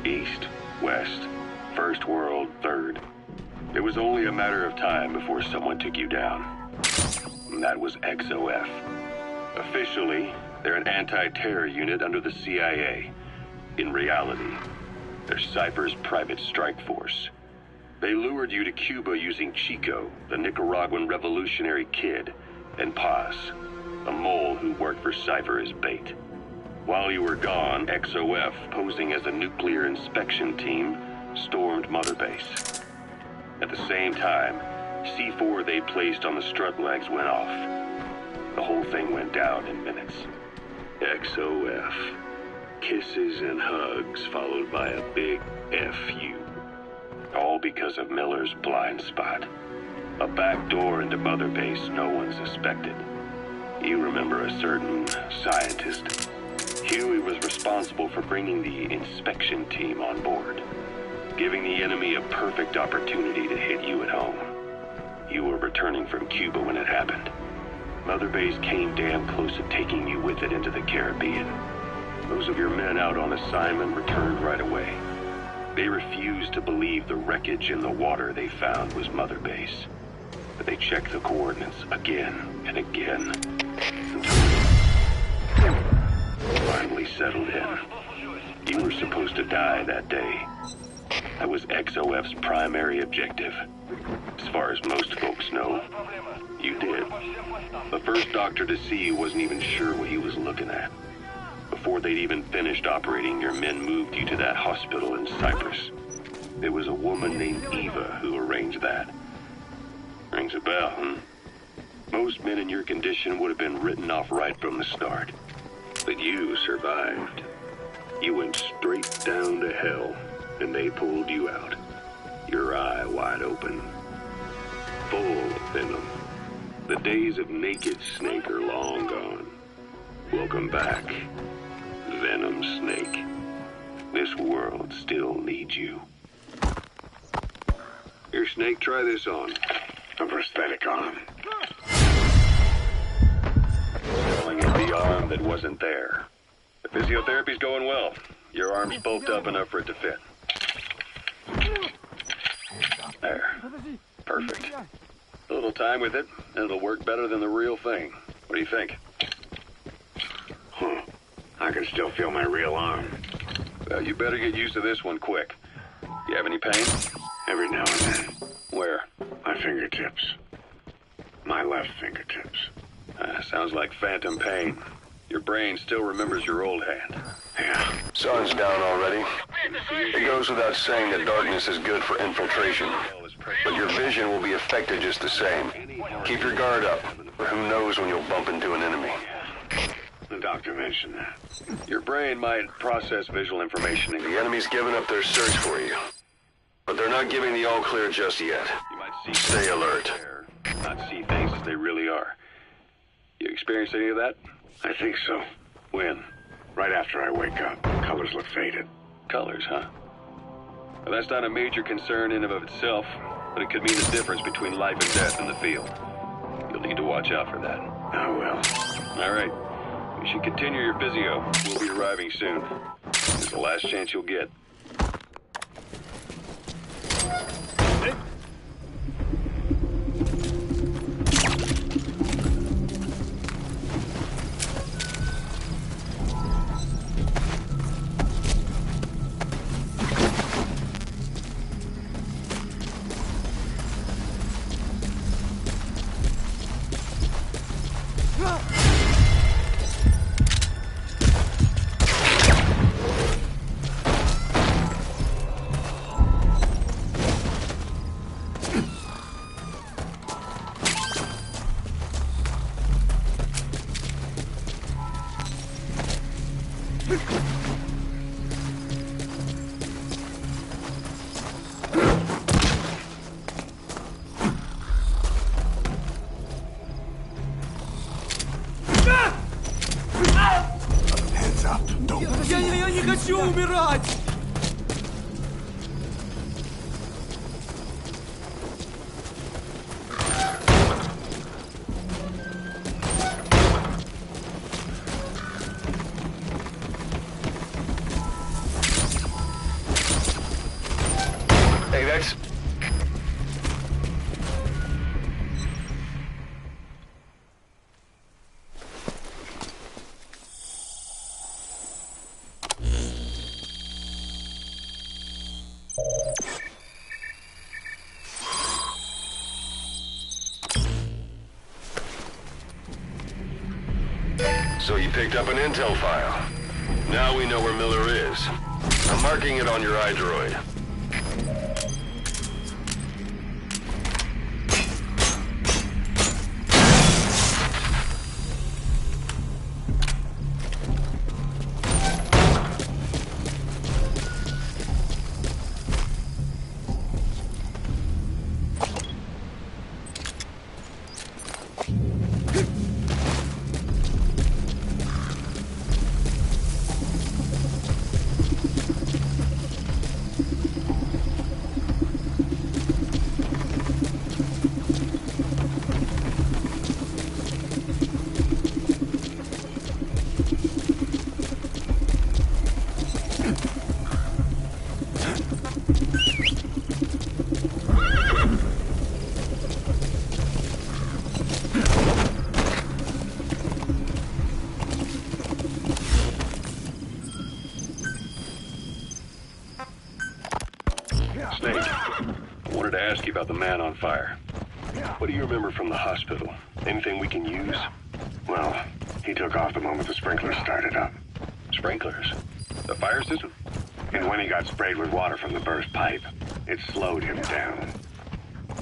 East, West, First World, Third. It was only a matter of time before someone took you down. And that was XOF. Officially, they're an anti-terror unit under the CIA. In reality, they're Cypher's private strike force. They lured you to Cuba using Chico, the Nicaraguan revolutionary kid, and Paz, a mole who worked for Cypher as bait. While you were gone, XOF, posing as a nuclear inspection team, stormed Mother Base. At the same time, C4 they placed on the strut legs went off. The whole thing went down in minutes. XOF. Kisses and hugs followed by a big FU. All because of Miller's blind spot. A back door into Mother Base no one suspected. You remember a certain scientist. Huey was responsible for bringing the inspection team on board, giving the enemy a perfect opportunity to hit you at home. You were returning from Cuba when it happened. Mother Base came damn close to taking you with it into the Caribbean. Those of your men out on assignment returned right away. They refused to believe the wreckage in the water they found was Mother Base. But they checked the coordinates again and again until finally settled in. You were supposed to die that day. That was XOF's primary objective. As far as most folks know, you did. The first doctor to see you wasn't even sure what he was looking at. Before they'd even finished operating, your men moved you to that hospital in Cyprus. It was a woman named Eva who arranged that. Rings a bell, huh? Most men in your condition would have been written off right from the start. But you survived. You went straight down to hell, and they pulled you out. Your eye wide open. Full of venom. The days of naked Snake are long gone. Welcome back, Venom Snake. This world still needs you. Here, Snake, try this on. A prosthetic arm. Calling it the arm that wasn't there. The physiotherapy's going well. Your arm's bulked up enough for it to fit. There. Perfect. A little time with it, and it'll work better than the real thing. What do you think? I can still feel my real arm. Well, you better get used to this one quick. You have any pain? Every now and then. Where? My fingertips. My left fingertips. Sounds like phantom pain. Your brain still remembers your old hand. Yeah. Sun's down already. It goes without saying that darkness is good for infiltration. But your vision will be affected just the same. Keep your guard up, for who knows when you'll bump into an enemy. The doctor mentioned that. Your brain might process visual information. The enemy's given up their search for you. But they're not giving the all-clear just yet. You might see Stay alert. Not see things as they really are. You experienced any of that? I think so. When? Right after I wake up. Colors look faded. Colors, huh? Well, that's not a major concern in and of itself, but it could mean the difference between life and death in the field. You'll need to watch out for that. I will. All right. You should continue your physio. We'll be arriving soon. It's the last chance you'll get. Hands up, don't. Я не хочу умирать! Hey, that's... So you picked up an intel file. Now we know where Miller is. I'm marking it on your iDroid. Snake, I wanted to ask you about the man on fire. What do you remember from the hospital? Anything we can use? Well, he took off the moment the sprinklers started up. Sprinklers? The fire system? And when he got sprayed with water from the burst pipe, it slowed him down.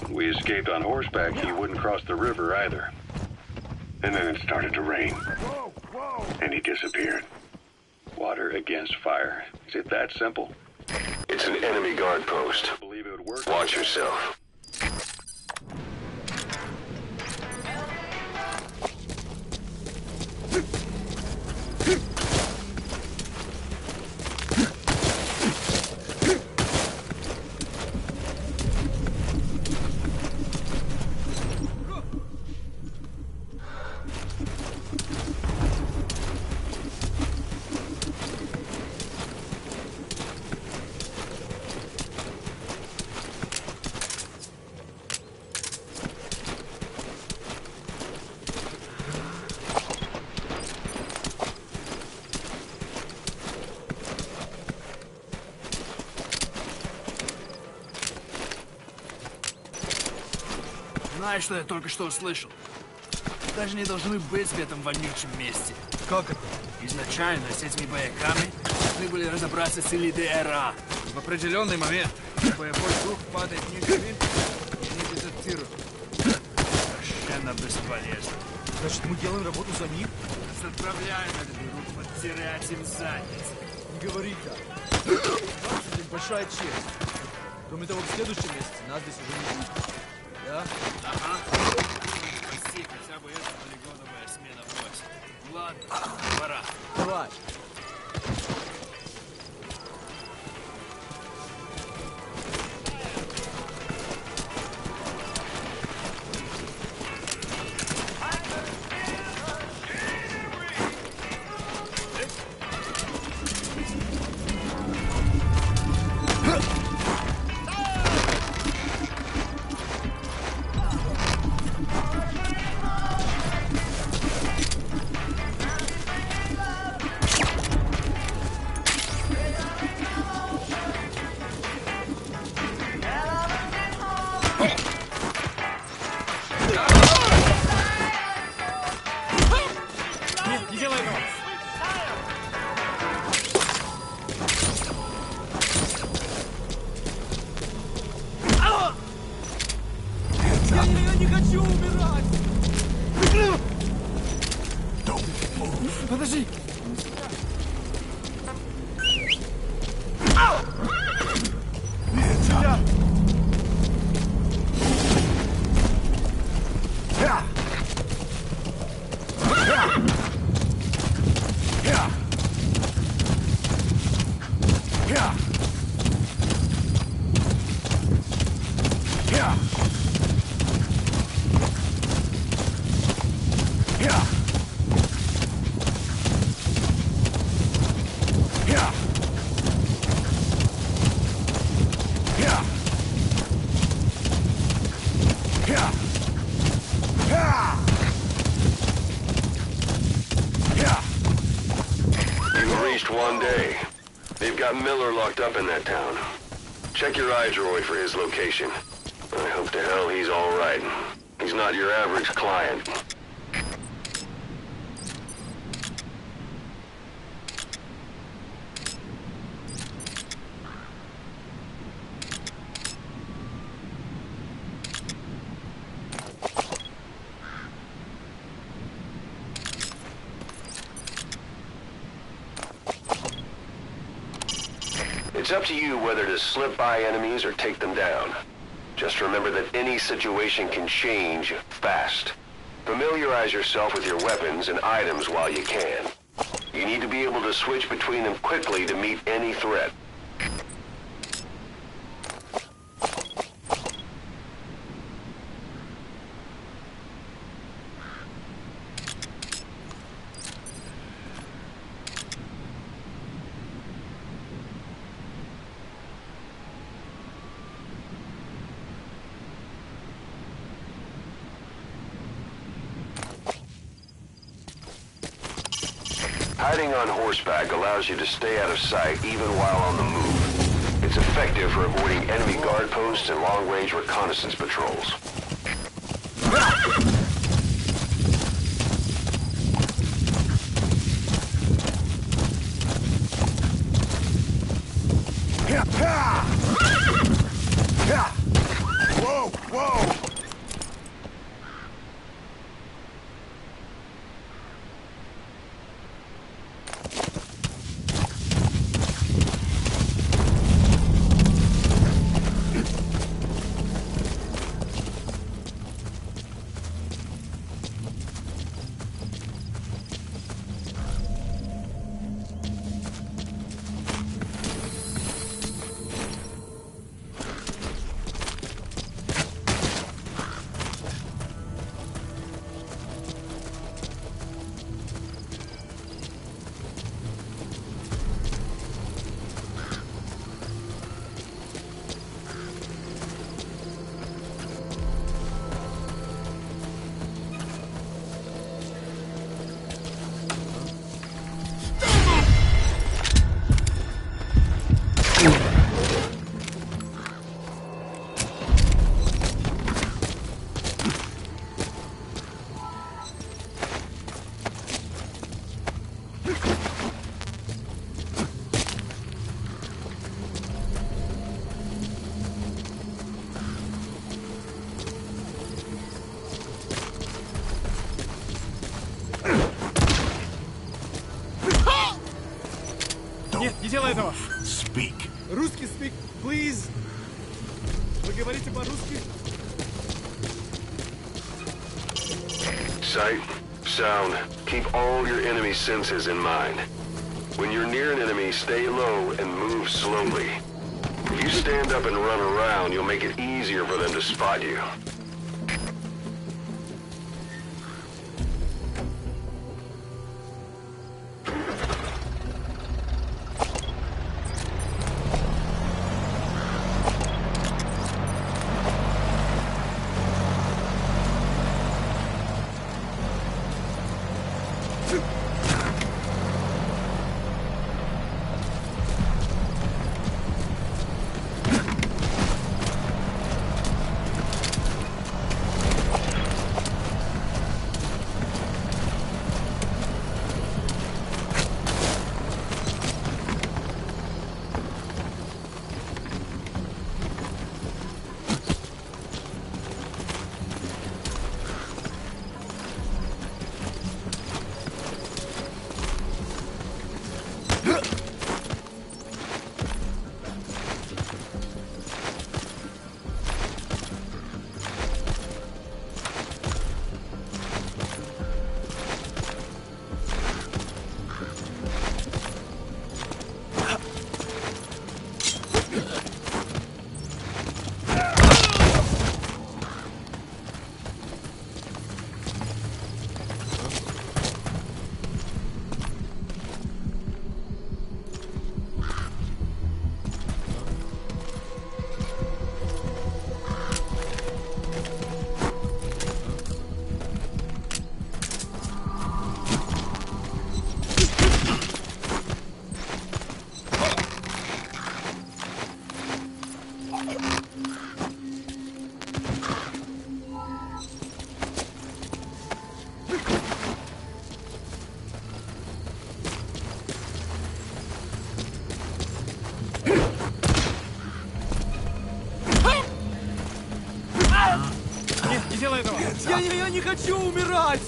When we escaped on horseback, he wouldn't cross the river either. And then it started to rain. And he disappeared. Water against fire. Is it that simple? It's an enemy guard post. I believe it would work. Watch yourself. Знаешь, что я только что услышал? Даже не должны быть в этом вонючем месте. Как это? Изначально с этими бояками мы были разобраться с ЛДРА. В определенный момент боевой дух падает ниже винта, и они дезертируют. Совершенно бесполезно. Значит, мы делаем работу за них? Нас отправляют на этот рук подтирать им задницы. Не говори так. Это большая честь. Кроме того, в следующем месяце нас здесь уже не будет. Да? Ага. Спаси хотя бы эта полигоновая смена 8. Ладно, пора. Давай. Подожди! Сюда! You've reached one day. They've got Miller locked up in that town. Check your iDroid for his location. I hope to hell he's all right. He's not your average client. It's up to you whether to slip by enemies or take them down. Just remember that any situation can change fast. Familiarize yourself with your weapons and items while you can. You need to be able to switch between them quickly to meet any threat. Hiding on horseback allows you to stay out of sight even while on the move. It's effective for avoiding enemy guard posts and long-range reconnaissance patrols. Whoa, whoa! Нет, не делай этого! Speak. Русский speak, please! Вы говорите по-русски? Sight, sound, keep all your enemy senses in mind. When you're near an enemy, stay low and move slowly. If you stand up and run around, you'll make it easier for them to spot you. мне, я не хочу умирать!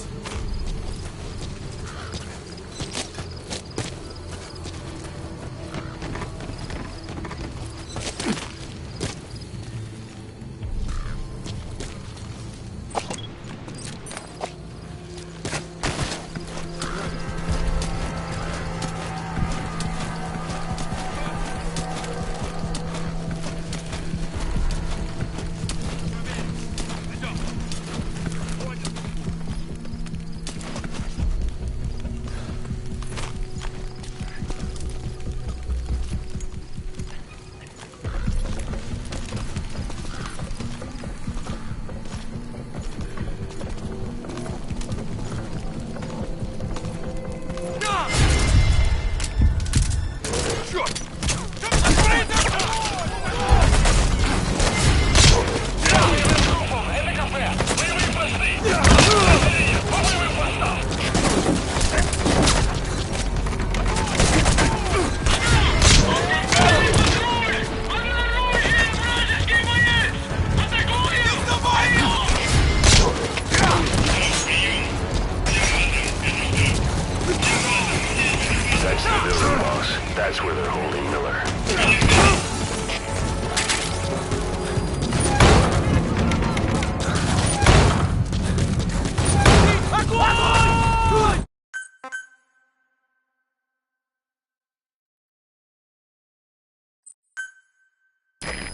That's where they're holding Miller.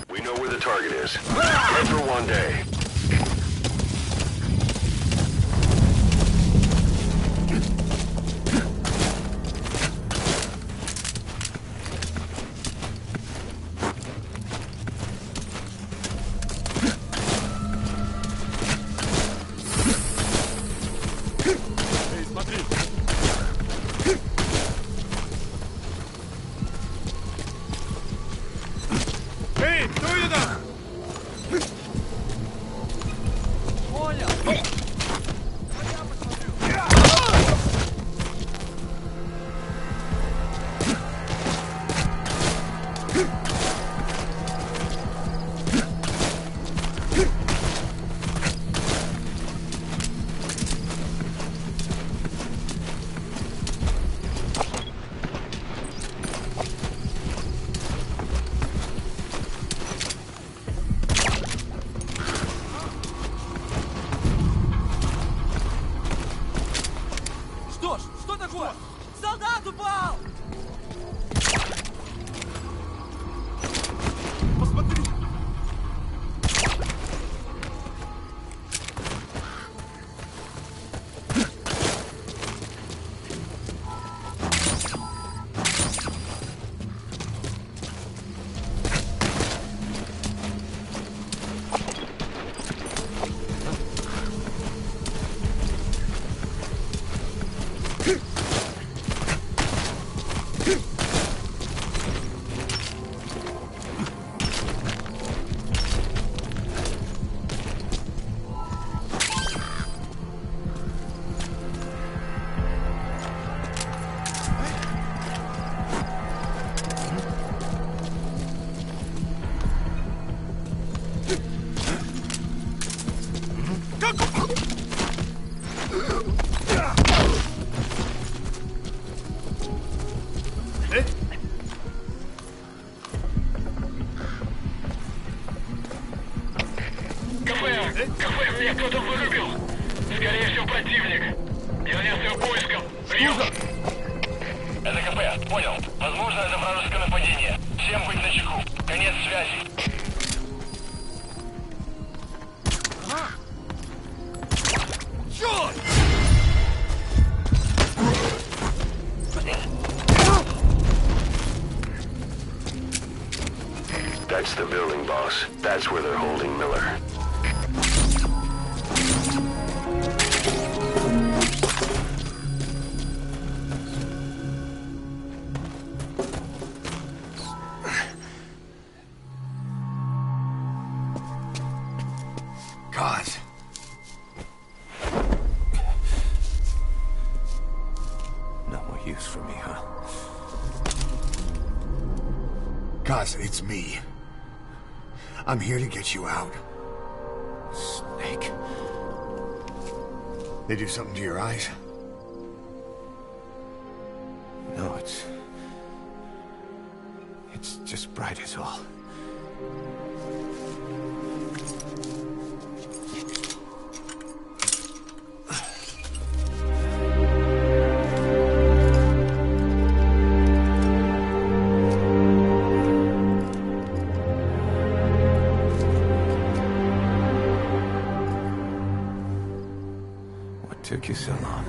We know where the target is. Good for one day. Кафе, меня кто-то вырубил. Скорее всего, противник. Я занялся поиском. Прием. Это КП, понял. Возможно, это вражеское нападение. Всем быть начеку. Конец связи. Черт! That's the building, boss. That's where they're holding Miller. God. No more use for me, huh? Kaz, it's me. I'm here to get you out. Snake. They do something to your eyes? No, it's just bright as all. What took you so long?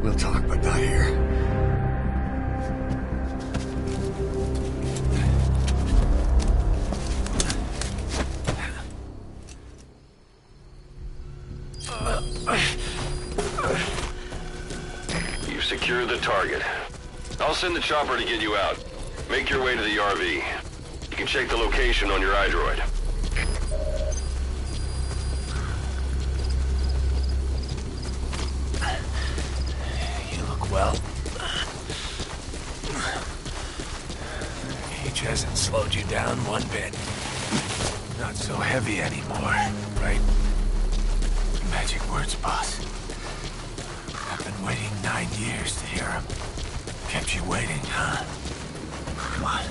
We'll talk, but not here. You've secured the target. I'll send the chopper to get you out. Make your way to the RV. You can check the location on your iDroid. You look well. Age hasn't slowed you down one bit. Not so heavy anymore, right? Magic words, boss. I've been waiting 9 years to hear them. Kept you waiting, huh? Come on.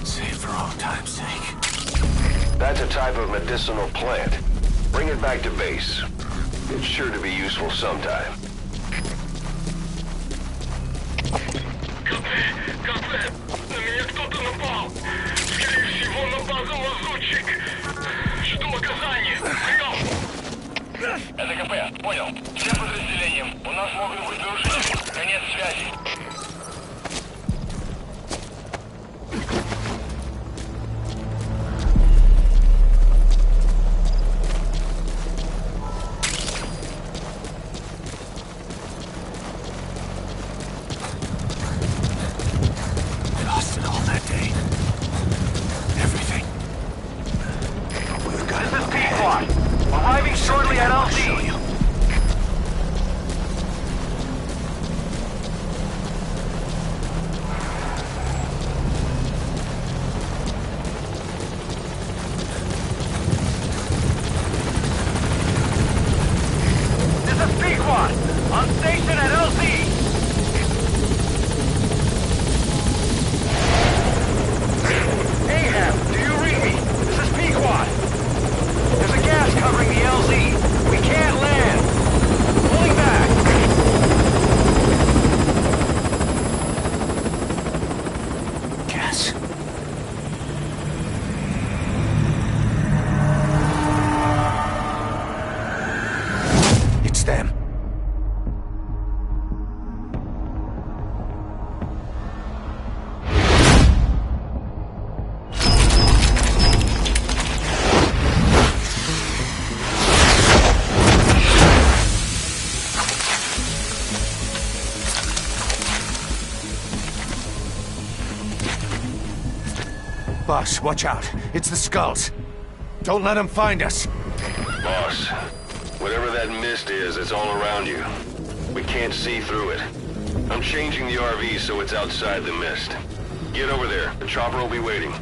Say it for old time's sake. That's a type of medicinal plant. Bring it back to base. It's sure to be useful sometime. Кафе! На меня кто-то напал! Скорее всего, на базу лазутчик! Жду указания! Прием! Это КП, понял. Всем подразделениям. У нас могут быть нарушители. Конец связи. Arriving shortly at LZ. This is P5 on station at LZ. Ahab, do you read me? This is P5. There's a gas covering the LZ. We can't land. Pulling back. Gas. It's them. Boss, watch out. It's the skulls. Don't let them find us. Boss, whatever that mist is, it's all around you. We can't see through it. I'm changing the RV so it's outside the mist. Get over there. The chopper will be waiting.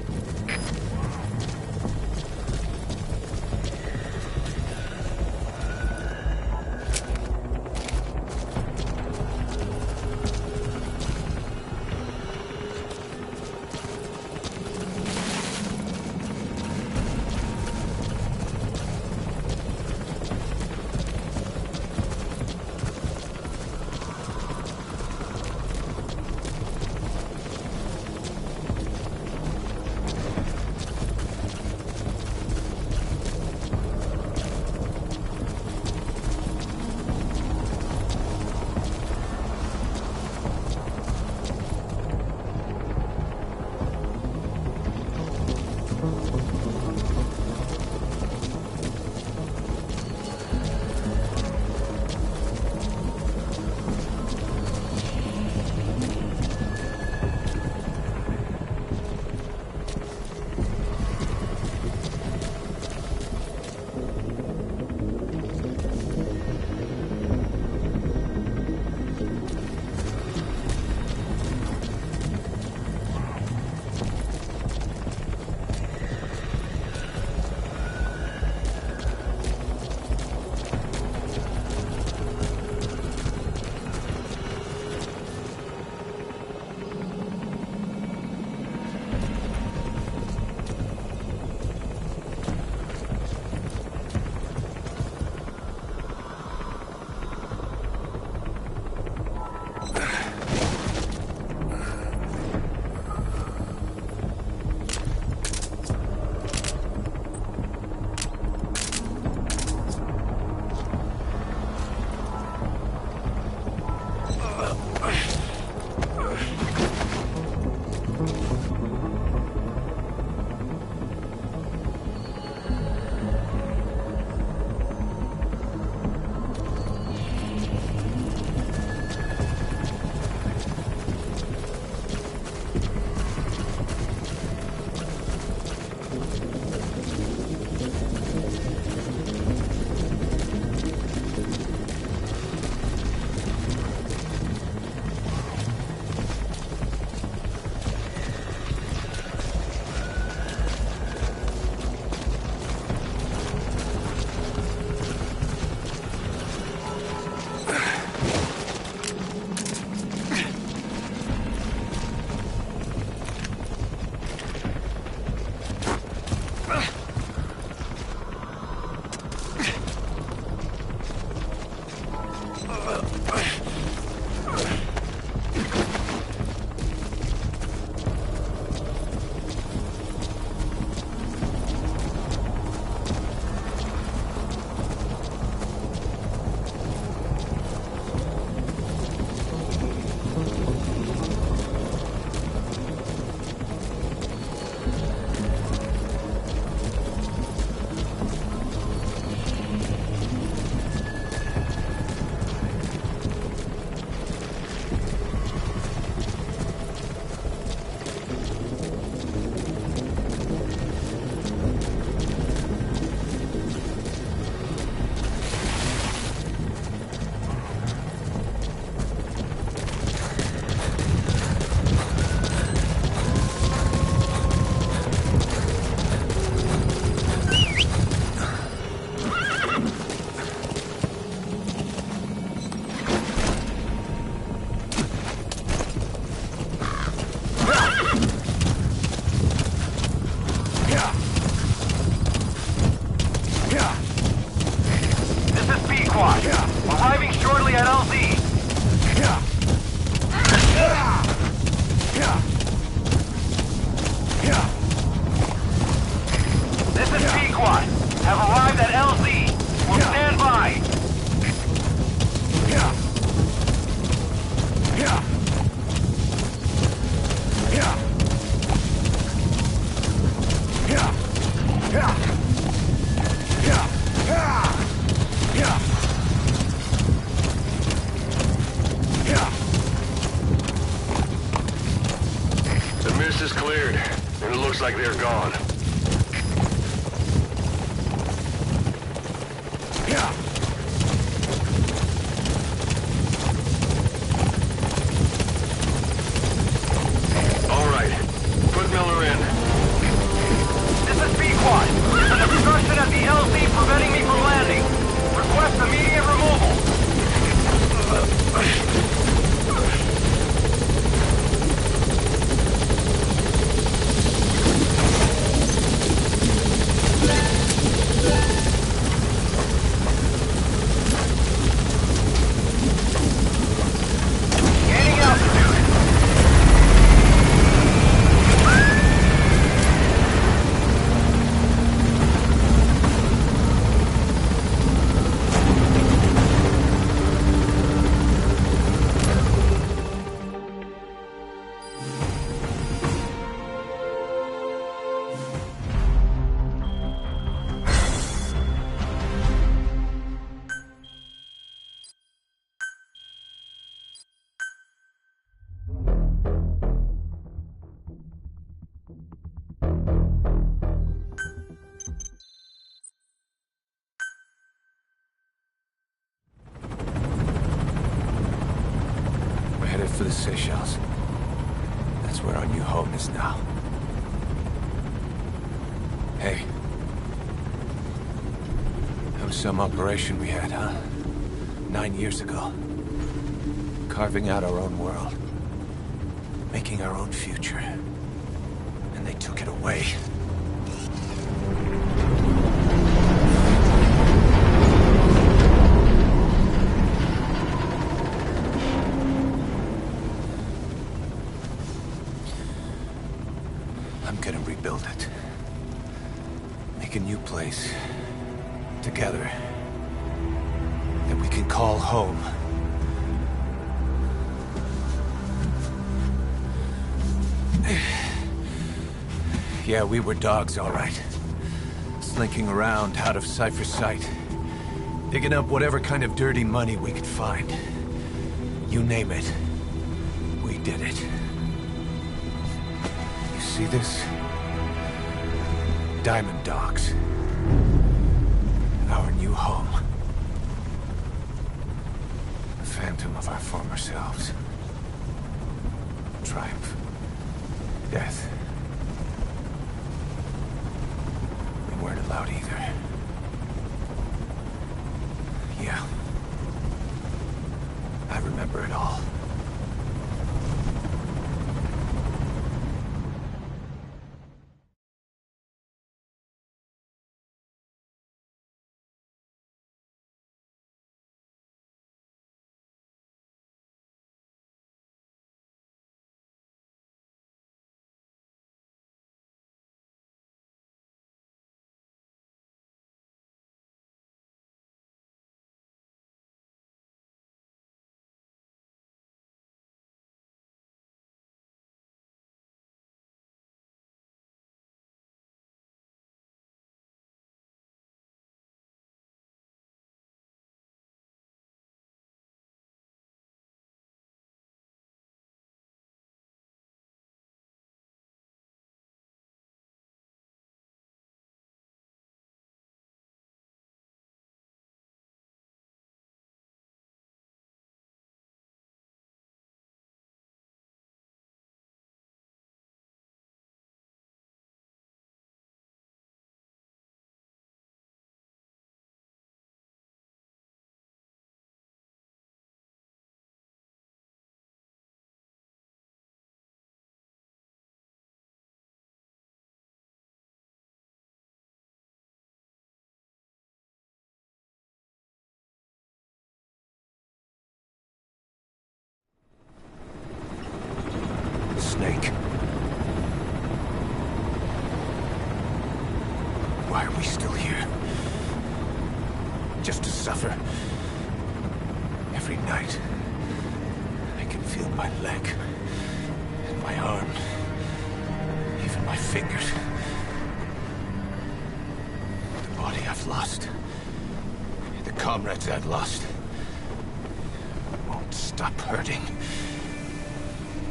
cleared, and it looks like they're gone. Yeah. All right, put Miller in. This is P5. An obstruction at the LZ preventing me from landing. Request immediate removal. Gaining altitude. We're headed for the Seychelles. That's where our new home is now. Hey. That was some operation we had, huh? 9 years ago. Carving out our own world. Making our own future. And they took it away. I'm gonna rebuild it. Make a new place. Together. That we can call home. Yeah, we were dogs, all right. Slinking around out of Cypher's sight. Digging up whatever kind of dirty money we could find. You name it. We did it. You see this? Diamond Dogs. Our new home. The phantom of our former selves. Triumph. Death. We weren't allowed either. Yeah. I remember it all. Snake. Why are we still here? Just to suffer? Every night, I can feel my leg, and my arm, even my fingers. The body I've lost, the comrades I've lost, won't stop hurting.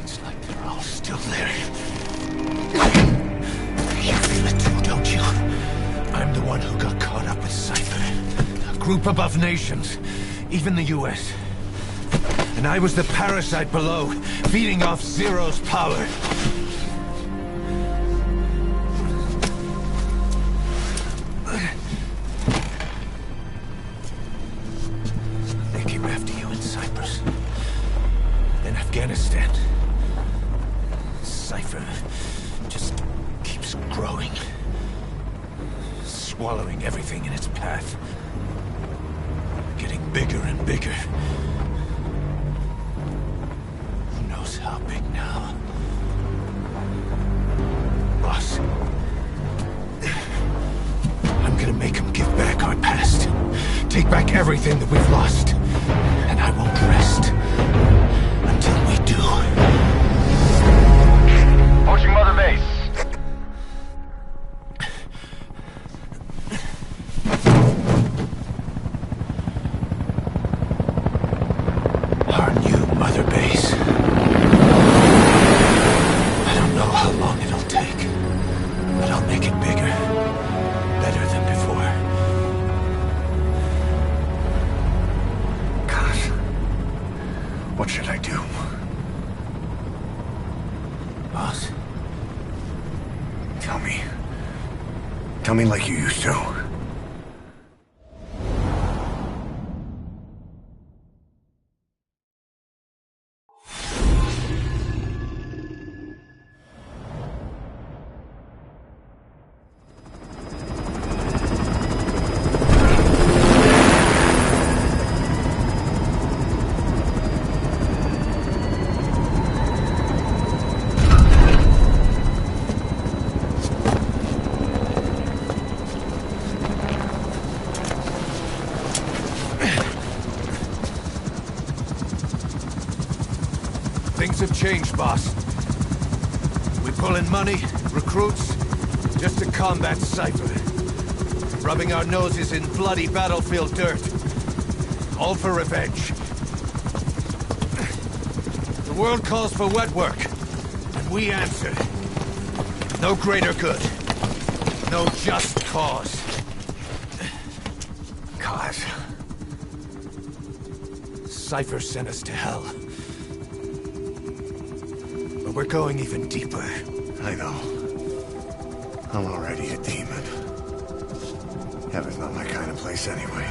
It's like they're all still there. You feel it too, don't you? I'm the one who got caught up with Cypher. A group above nations, even the US. And I was the parasite below, feeding off Zero's power. They came after you in Cyprus. Then Afghanistan. Cypher just keeps growing. Swallowing everything in its path. Getting bigger and bigger. Who knows how big now? Boss. I'm gonna make him give back our past. Take back everything that we've lost. And I won't rest until we do. Approaching Mother Base. Our new Mother Base. I don't know how long it'll take, but I'll make it bigger. Better than before. Gosh. What should I do? Boss? Tell me. Tell me like you used to. Things have changed, boss. We pull in money, recruits, just to combat Cypher. Rubbing our noses in bloody battlefield dirt. All for revenge. The world calls for wet work, and we answer. No greater good. No just cause. Cause? Cypher sent us to hell. But we're going even deeper. I know. I'm already a demon. Heaven's not my kind of place anyway.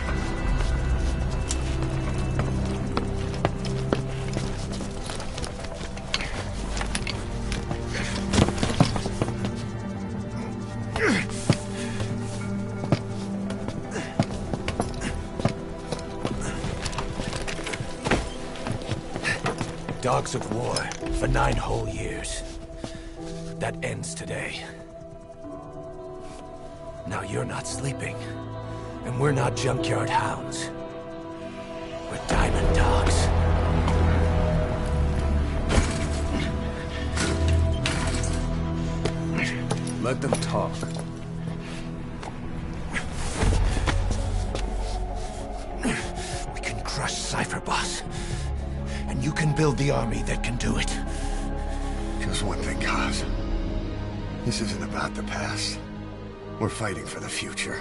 Dogs of war for 9 whole years. That ends today. Now you're not sleeping, and we're not junkyard hounds. We're diamond dogs. Let them talk. We can crush Cypher, boss. And you can build the army that can do it. Just one thing, Kaz. This isn't about the past. We're fighting for the future.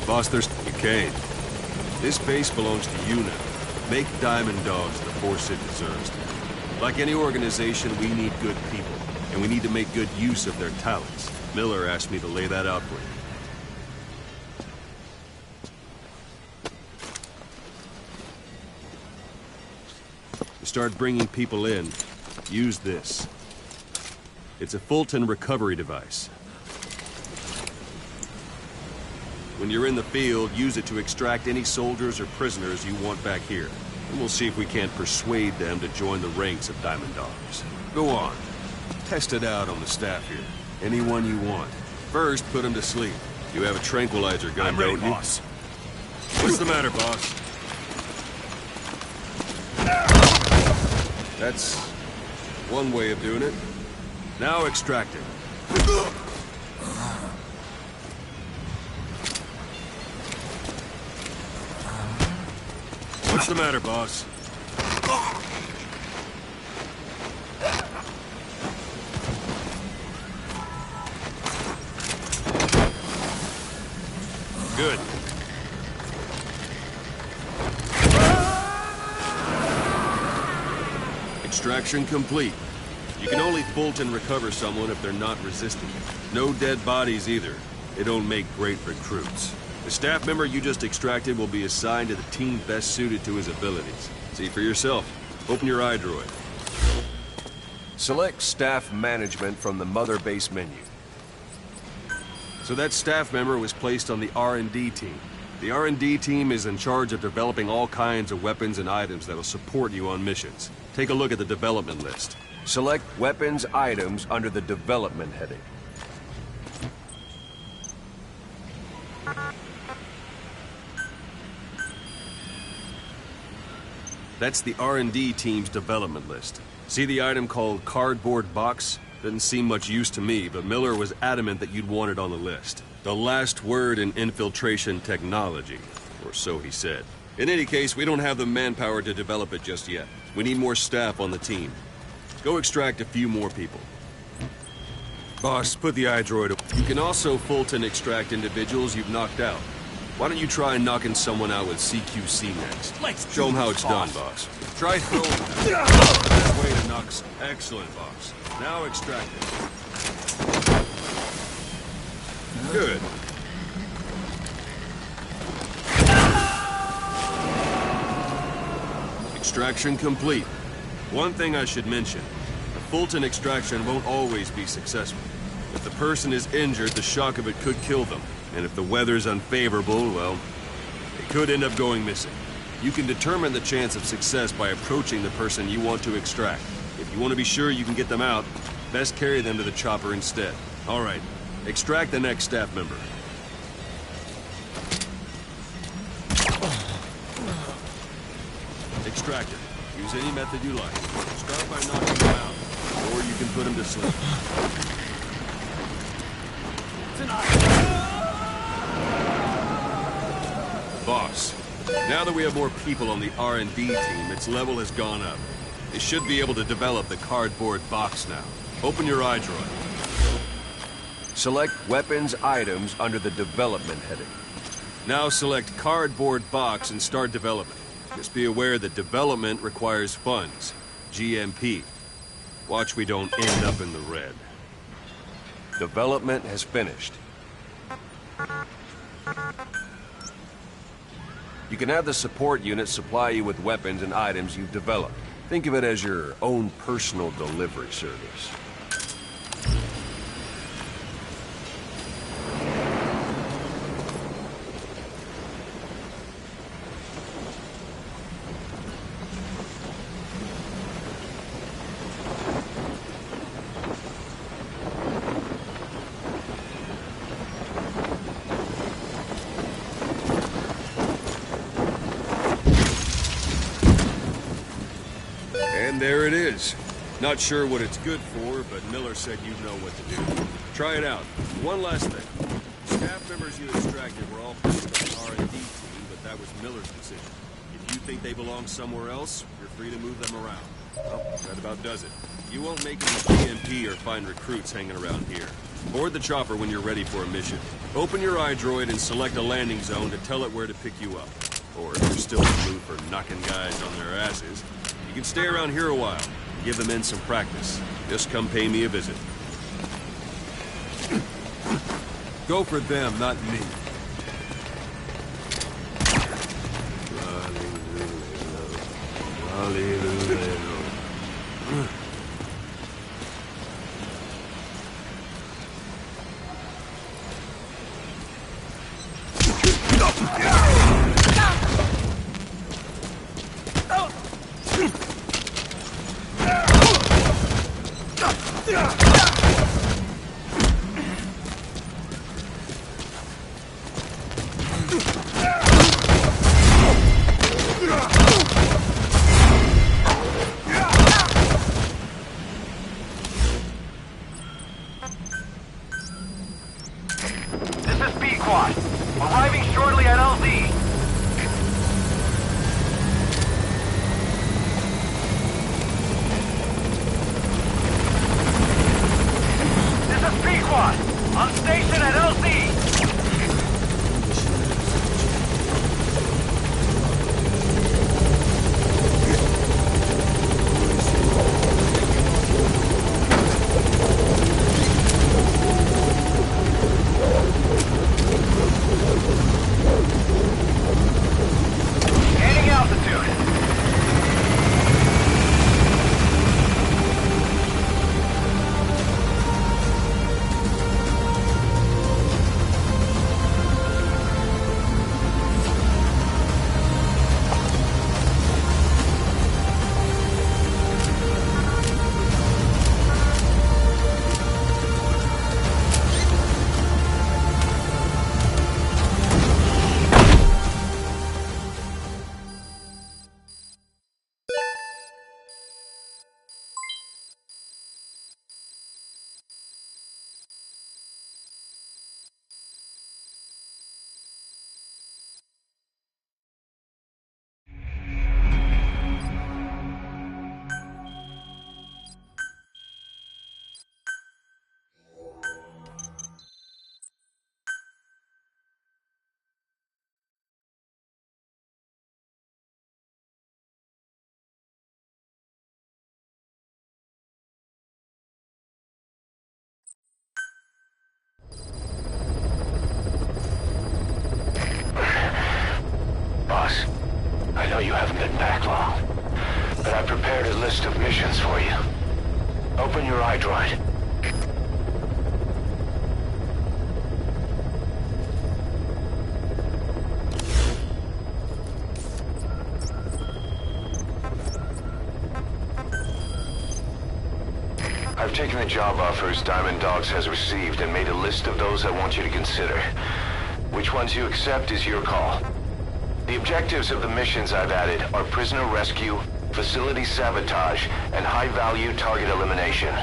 Boss, there's Kane. This base belongs to you now. Make Diamond Dogs the force it deserves. Like any organization, we need good people, and we need to make good use of their talents. Miller asked me to lay that out for you. To start bringing people in, use this. It's a Fulton recovery device. When you're in the field, use it to extract any soldiers or prisoners you want back here. and we'll see if we can't persuade them to join the ranks of Diamond Dogs. Go on. Test it out on the staff here. Anyone you want. First, put them to sleep. You have a tranquilizer gun, don't you? Boss. What's the matter, boss? That's one way of doing it. Now extract it. What's the matter, boss? Good. Extraction complete. You can only Fulton recover someone if they're not resisting it. No dead bodies either. They don't make great recruits. The staff member you just extracted will be assigned to the team best suited to his abilities. See for yourself. Open your iDroid. Select staff management from the mother base menu. So that staff member was placed on the R&D team. The R&D team is in charge of developing all kinds of weapons and items that'll support you on missions. Take a look at the development list. Select weapons items under the development heading. That's the R&D team's development list. See the item called cardboard box? Doesn't seem much use to me, but Miller was adamant that you'd want it on the list. The last word in infiltration technology, or so he said. In any case, we don't have the manpower to develop it just yet. We need more staff on the team. Go extract a few more people. Boss, put the iDroid away. You can also Fulton extract individuals you've knocked out. Why don't you try knocking someone out with CQC next? Show them how it's done, boss. Try throwing them. That way to knock some. Excellent, boss. Now extract it. Good. Extraction complete. One thing I should mention. The Fulton extraction won't always be successful. If the person is injured, the shock of it could kill them. And if the weather's unfavorable, well, they could end up going missing. You can determine the chance of success by approaching the person you want to extract. If you want to be sure you can get them out, best carry them to the chopper instead. All right, extract the next staff member. Extract it. Use any method you like. Start by knocking them out, or you can put them to sleep. Boss, now that we have more people on the R&D team, its level has gone up. They should be able to develop the cardboard box now. Open your iDroid. Select weapons items under the development heading. Now select cardboard box and start development. Just be aware that development requires funds. GMP. Watch we don't end up in the red. Development has finished. You can have the support unit supply you with weapons and items you've developed. Think of it as your own personal delivery service. And there it is. Not sure what it's good for, but Miller said you know what to do. Try it out. One last thing. Staff members you extracted were all placed on the R&D team, but that was Miller's decision. If you think they belong somewhere else, you're free to move them around. Well, that about does it. You won't make any GMP or find recruits hanging around here. Board the chopper when you're ready for a mission. Open your iDroid and select a landing zone to tell it where to pick you up. Or if you're still in the mood for knocking guys on their asses, you can stay around here a while and give the men some practice. Just come pay me a visit. Go for them, not me. This is P5. Arriving shortly at LZ. This is P5. On station at LZ. Gaining altitude. Boss, I know you haven't been back long, but I prepared a list of missions for you. Open your iDroid. I've taken the job offers Diamond Dogs has received and made a list of those I want you to consider. Which ones you accept is your call. The objectives of the missions I've added are prisoner rescue, facility sabotage, and high-value target elimination.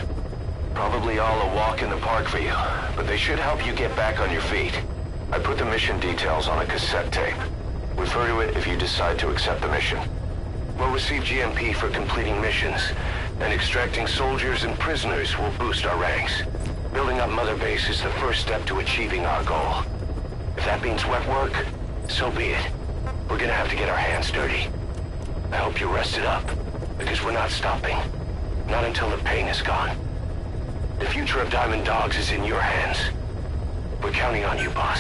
Probably all a walk in the park for you, but they should help you get back on your feet. I put the mission details on a cassette tape. Refer to it if you decide to accept the mission. We'll receive GMP for completing missions, and extracting soldiers and prisoners will boost our ranks. Building up Mother Base is the first step to achieving our goal. If that means wet work, so be it. We're gonna have to get our hands dirty. I hope you're rested up, because we're not stopping. Not until the pain is gone. The future of Diamond Dogs is in your hands. We're counting on you, boss.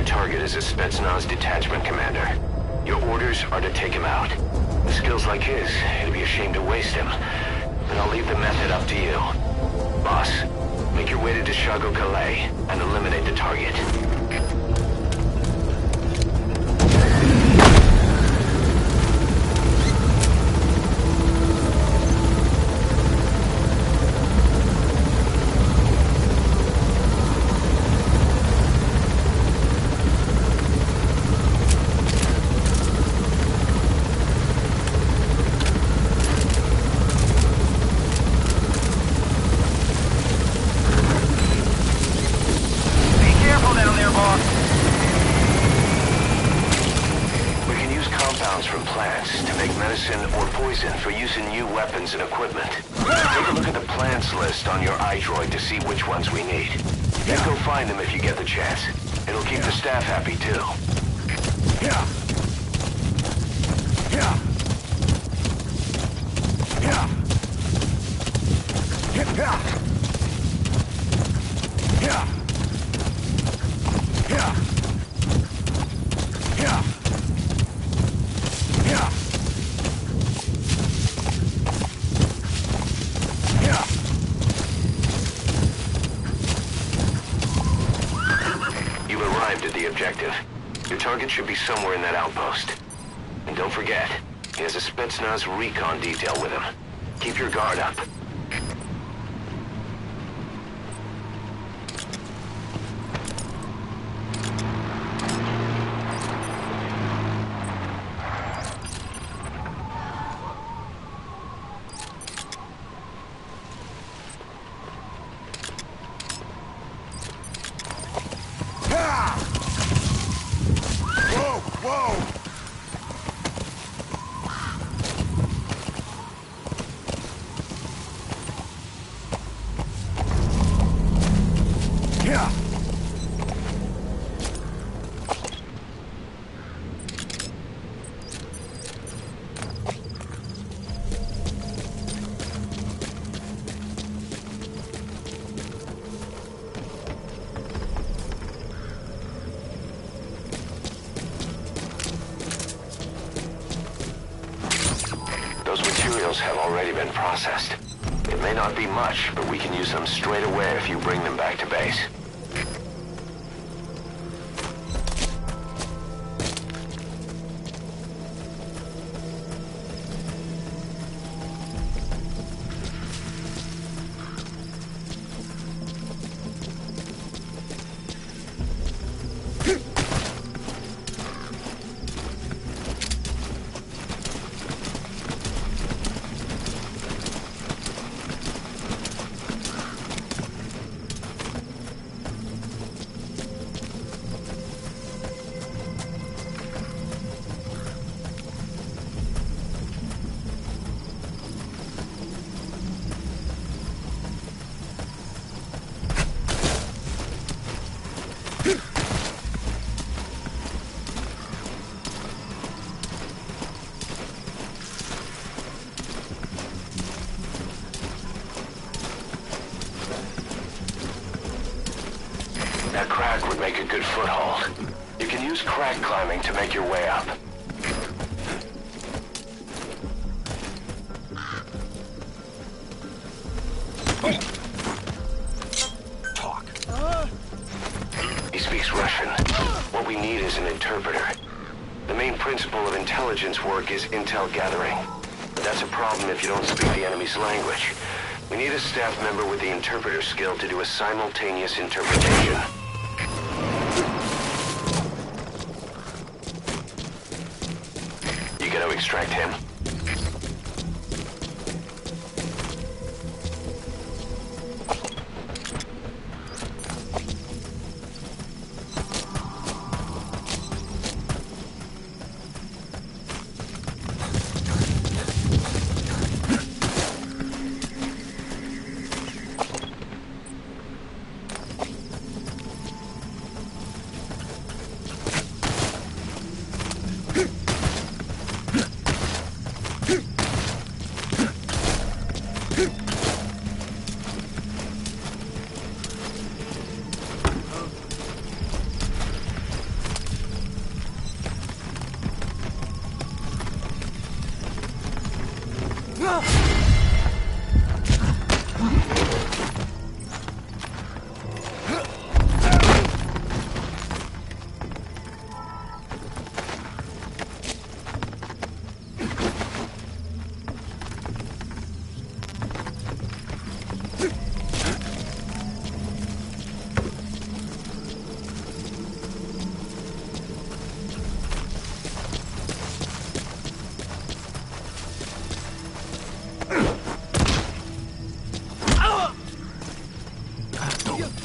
Target is a Spetsnaz detachment commander. Your orders are to take him out. With skills like his, it'd be a shame to waste him. But I'll leave the method up to you. Boss, make your way to Deshago Calais and eliminate compounds from plants to make medicine or poison for use in new weapons and equipment. Take a look at the plants list on your iDroid to see which ones we need. Then go find them if you get the chance. It'll keep the staff happy, too. Yeah. Yeah. Yeah. Yeah. Yeah. Yeah. Yeah. Yeah. Yeah. Yeah. You've arrived at the objective. Your target should be somewhere in that outpost. And don't forget, he has a Spetsnaz recon detail with him. Keep your guard up. Whoa! Whoa! Yeah. Those materials have already been processed. It may not be much, but we can use them straight away if you bring them back to base. That crack would make a good foothold. You can use crack climbing to make your way up. Talk. He speaks Russian. What we need is an interpreter. The main principle of intelligence work is intel gathering. But that's a problem if you don't speak the enemy's language. We need a staff member with the interpreter skill to do a simultaneous interpretation. You gonna extract him?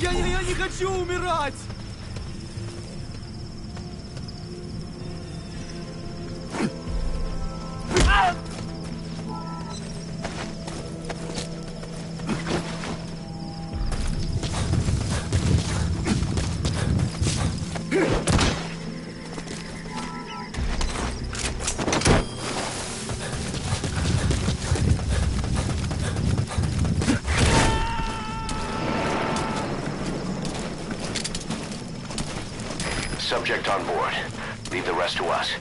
Я не хочу умирать! subject on board. Leave the rest to us.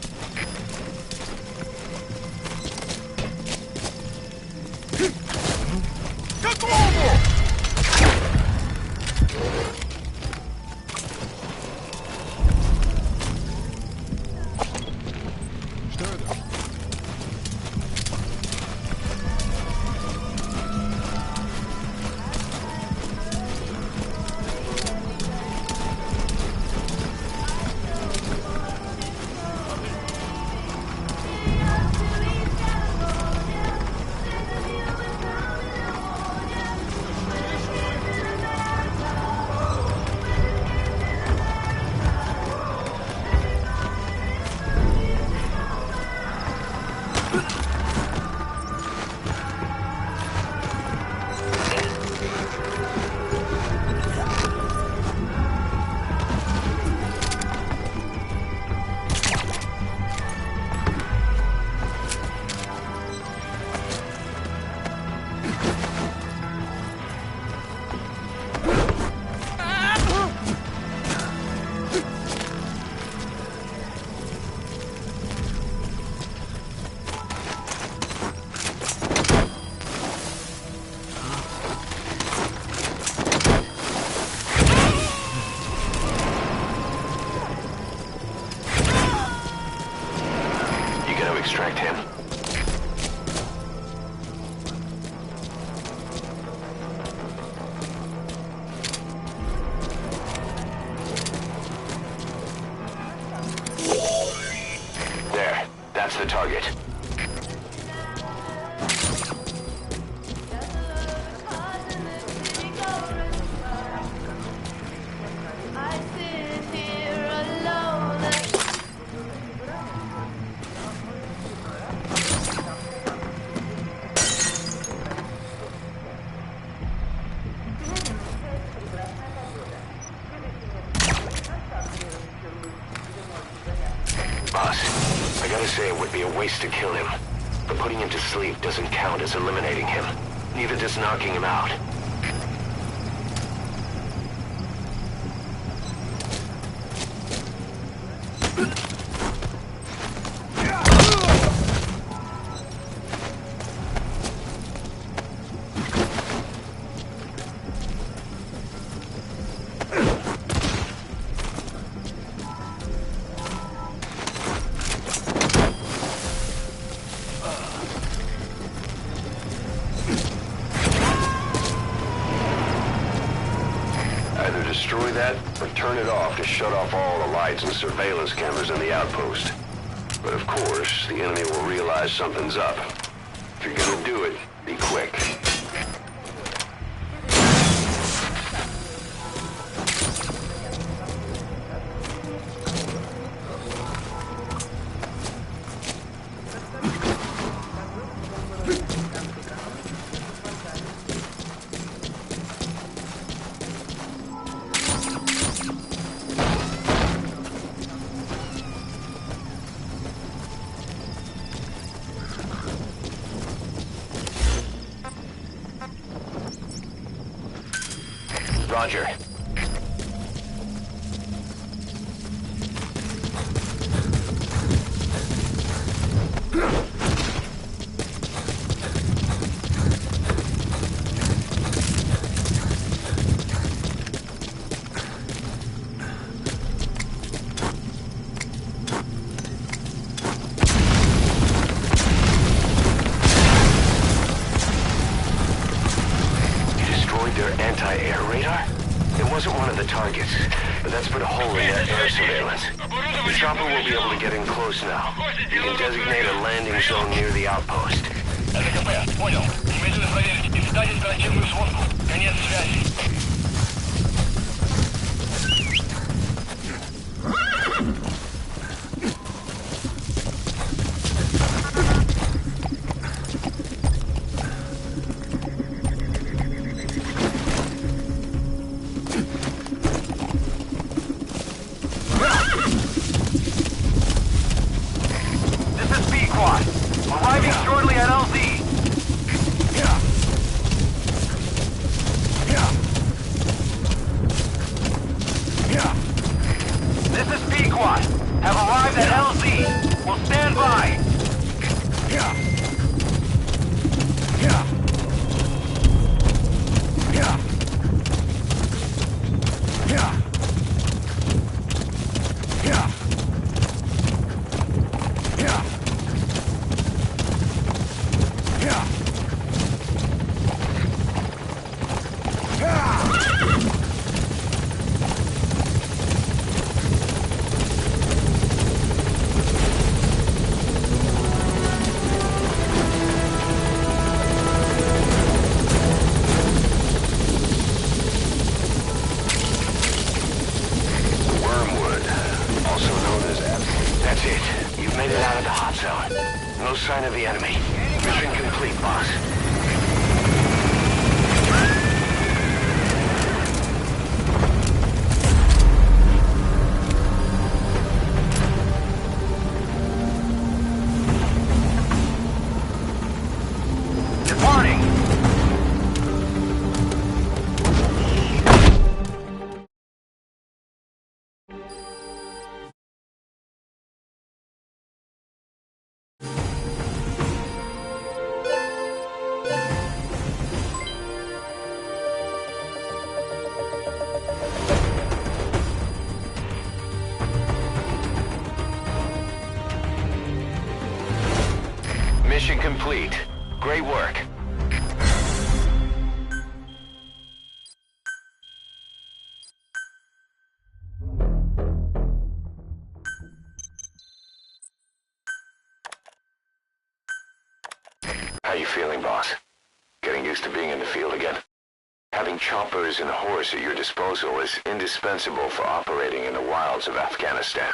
Extract him. There. That's the target. Boss, I gotta say it would be a waste to kill him. But putting him to sleep doesn't count as eliminating him. Neither does knocking him out. Either destroy that, or turn it off to shut off all the lights and surveillance cameras in the outpost. But of course, the enemy will realize something's up. If you're gonna do it, be quick. Roger. Their anti-air radar? It wasn't one of the targets, but that's put a hole in their air surveillance. The chopper will be able to get in close now. You can designate a landing zone near the outpost. СКП, понял. Немедленно проверить и встать оперативную сводку. Конец связи. Arriving shortly at LZ. made it out of the hot zone. No sign of the enemy. Mission complete, boss. Departing! Mission complete. Great work. How you feeling, boss? Getting used to being in the field again? Having choppers and horse at your disposal is indispensable for operating in the wilds of Afghanistan.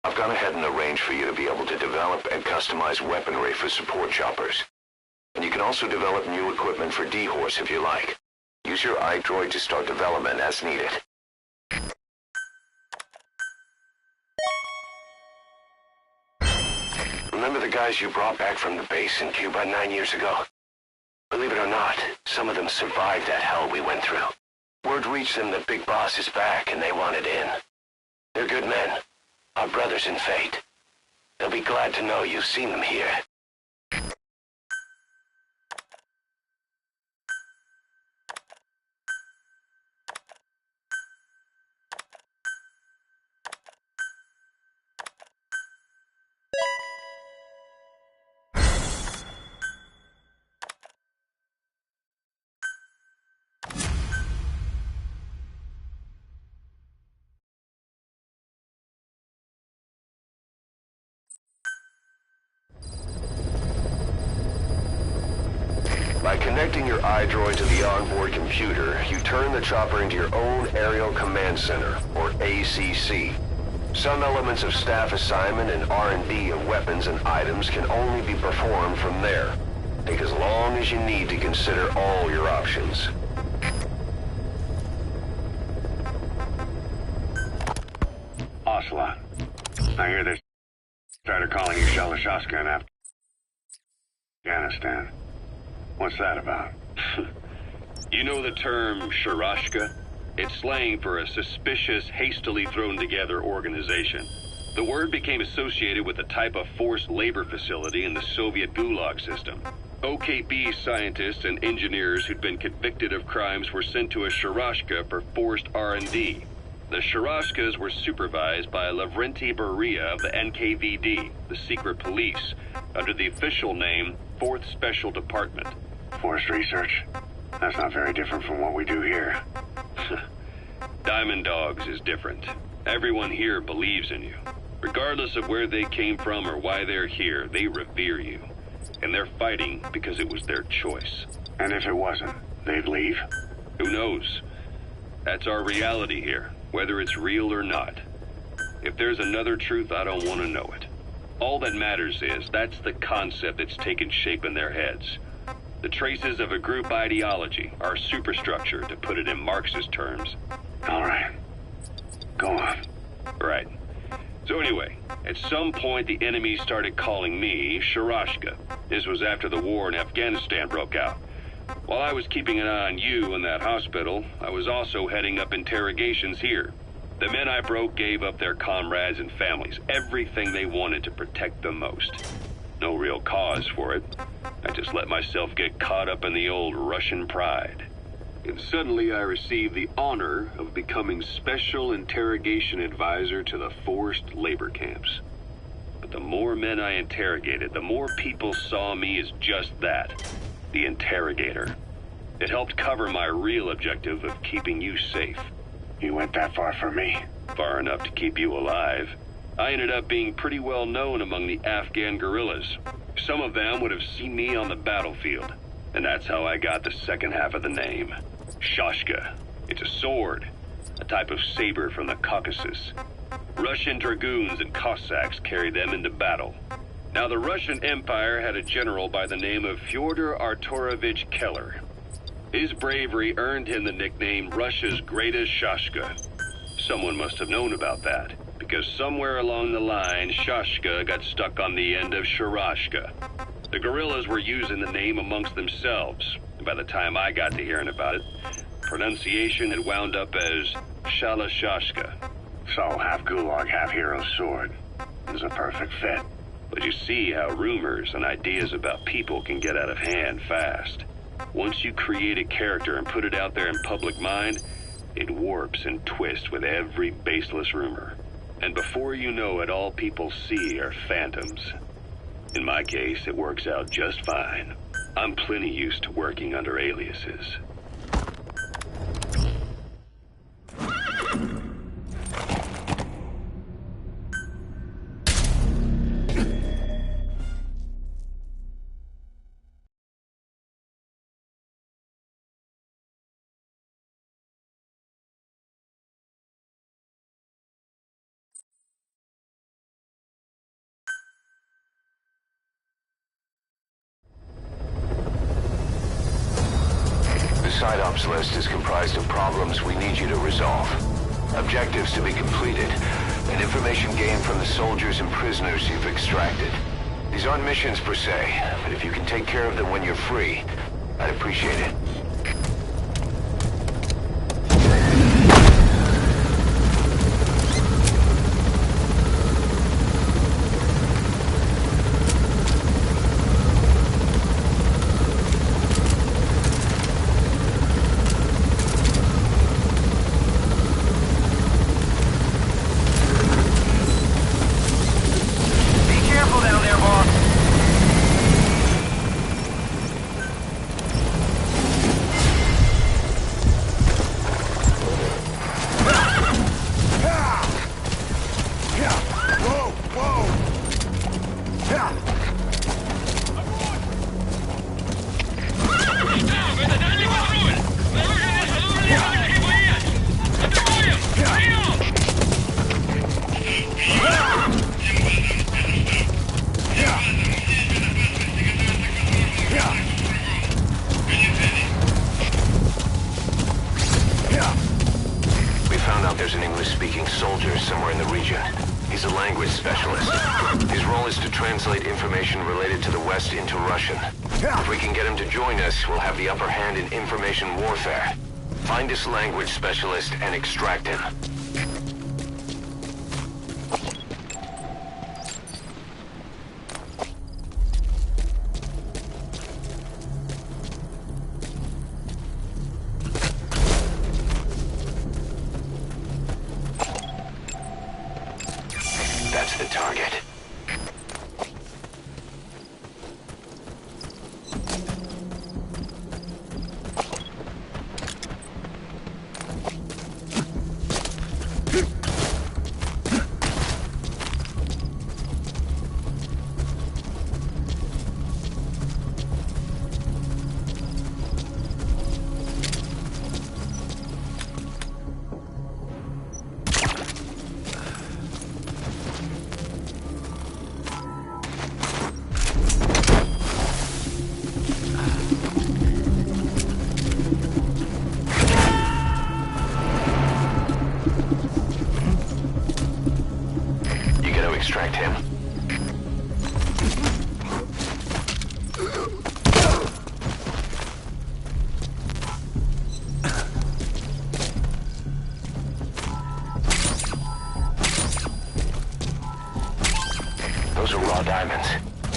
I've gone ahead and arranged for you to be able to develop and customize weaponry for support choppers. And you can also develop new equipment for D-Horse if you like. Use your iDroid to start development as needed. Remember the guys you brought back from the base in Cuba 9 years ago? Believe it or not, some of them survived that hell we went through. Word reached them that Big Boss is back and they wanted in. They're good men, our brothers in fate. They'll be glad to know you've seen them here. By connecting your iDroid to the onboard computer, you turn the chopper into your own Aerial Command Center, or ACC. Some elements of staff assignment and R&D of weapons and items can only be performed from there. Take as long as you need to consider all your options. Ocelot, I hear they started calling you Shalashaska in Afghanistan. What's that about? You know the term Sharashka? It's slang for a suspicious, hastily thrown together organization. The word became associated with a type of forced labor facility in the Soviet Gulag system. OKB scientists and engineers who'd been convicted of crimes were sent to a Sharashka for forced R&D. The Sharashkas were supervised by Lavrenti Beria of the NKVD, the secret police, under the official name 4th Special Department. Forced research? That's not very different from what we do here. Diamond Dogs is different. Everyone here believes in you. Regardless of where they came from or why they're here, they revere you. And they're fighting because it was their choice. And if it wasn't, they'd leave? Who knows? That's our reality here, whether it's real or not. If there's another truth, I don't want to know it. All that matters is that's the concept that's taken shape in their heads. The traces of a group ideology, our superstructure, to put it in Marxist terms. All right. Go on. Right. So anyway, at some point the enemy started calling me Sharashka. This was after the war in Afghanistan broke out. While I was keeping an eye on you in that hospital, I was also heading up interrogations here. The men I broke gave up their comrades and families, everything they wanted to protect them most. No real cause for it. I just let myself get caught up in the old Russian pride. And suddenly I received the honor of becoming Special Interrogation Advisor to the forced labor camps. But the more men I interrogated, the more people saw me as just that, the interrogator. It helped cover my real objective of keeping you safe. You went that far for me? Far enough to keep you alive. I ended up being pretty well known among the Afghan guerrillas. Some of them would have seen me on the battlefield. And that's how I got the second half of the name. Shashka. It's a sword. A type of saber from the Caucasus. Russian dragoons and Cossacks carried them into battle. Now, the Russian Empire had a general by the name of Fyodor Arturovich Keller. His bravery earned him the nickname Russia's Greatest Shashka. Someone must have known about that, because somewhere along the line, Shashka got stuck on the end of Sharashka. The guerrillas were using the name amongst themselves, and by the time I got to hearing about it, pronunciation had wound up as Shalashashka. So half gulag, half hero sword. It was a perfect fit. But you see how rumors and ideas about people can get out of hand fast. Once you create a character and put it out there in public mind, it warps and twists with every baseless rumor. And before you know it, all people see are phantoms. In my case, it works out just fine. I'm plenty used to working under aliases. The side ops list is comprised of problems we need you to resolve, objectives to be completed, and information gained from the soldiers and prisoners you've extracted. These aren't missions per se, but if you can take care of them when you're free, I'd appreciate it. There's an English-speaking soldier somewhere in the region. He's a language specialist. His role is to translate information related to the West into Russian. If we can get him to join us, we'll have the upper hand in information warfare. Find this language specialist and extract him. That's the target. Extract him. Those are raw diamonds.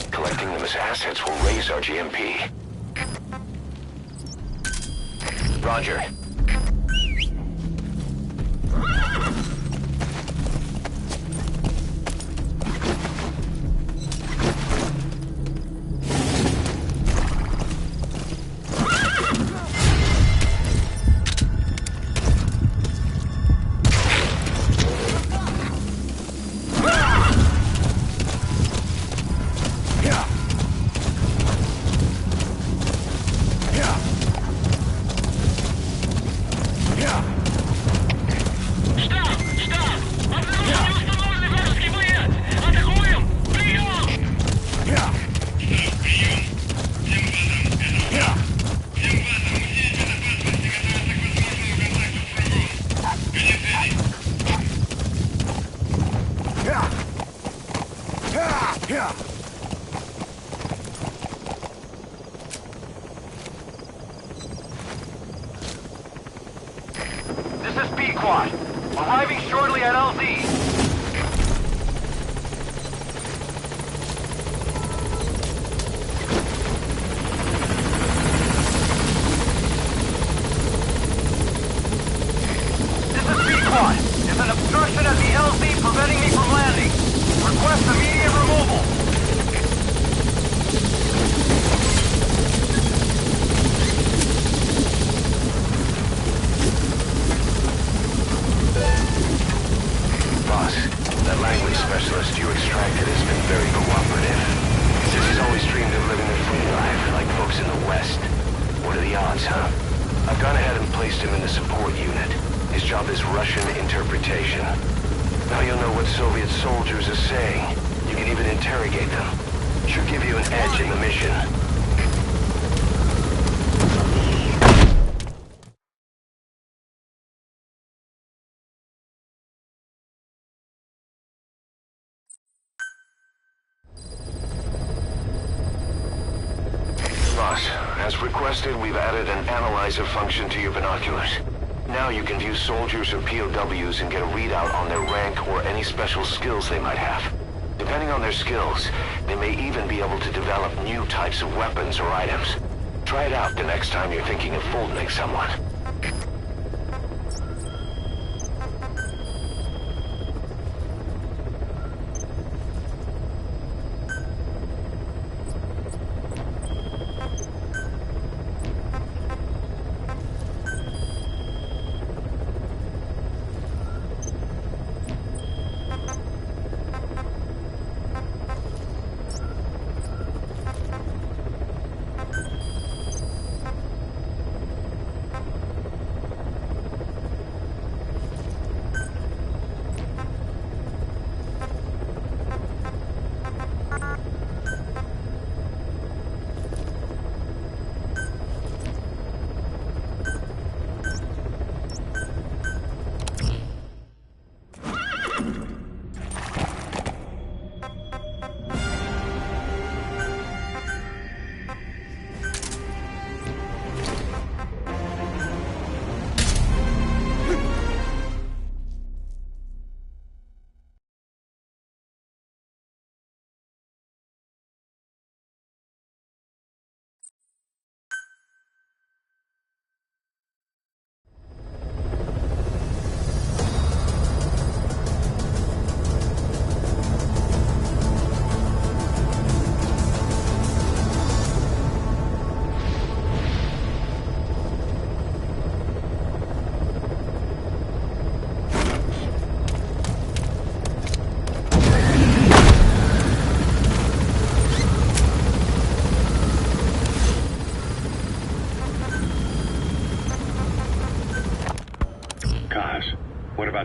Collecting them as assets will raise our GMP. Roger. This is P-Quad. Arriving shortly at LZ. There's an obstruction at the LZ preventing me from landing. Request immediate removal. Boss, that language specialist you extracted has been very cooperative. Says he's always dreamed of living a free life, like folks in the West. What are the odds, huh? I've gone ahead and placed him in the support unit. His job is Russian interpretation. Now you'll know what Soviet soldiers are saying. You can even interrogate them. Should give you an edge in the mission. Boss, as requested, we've added an analyzer function to your binoculars. Now you can view soldiers or POWs and get a readout on their rank or any special skills they might have. Depending on their skills, they may even be able to develop new types of weapons or items. Try it out the next time you're thinking of folding someone.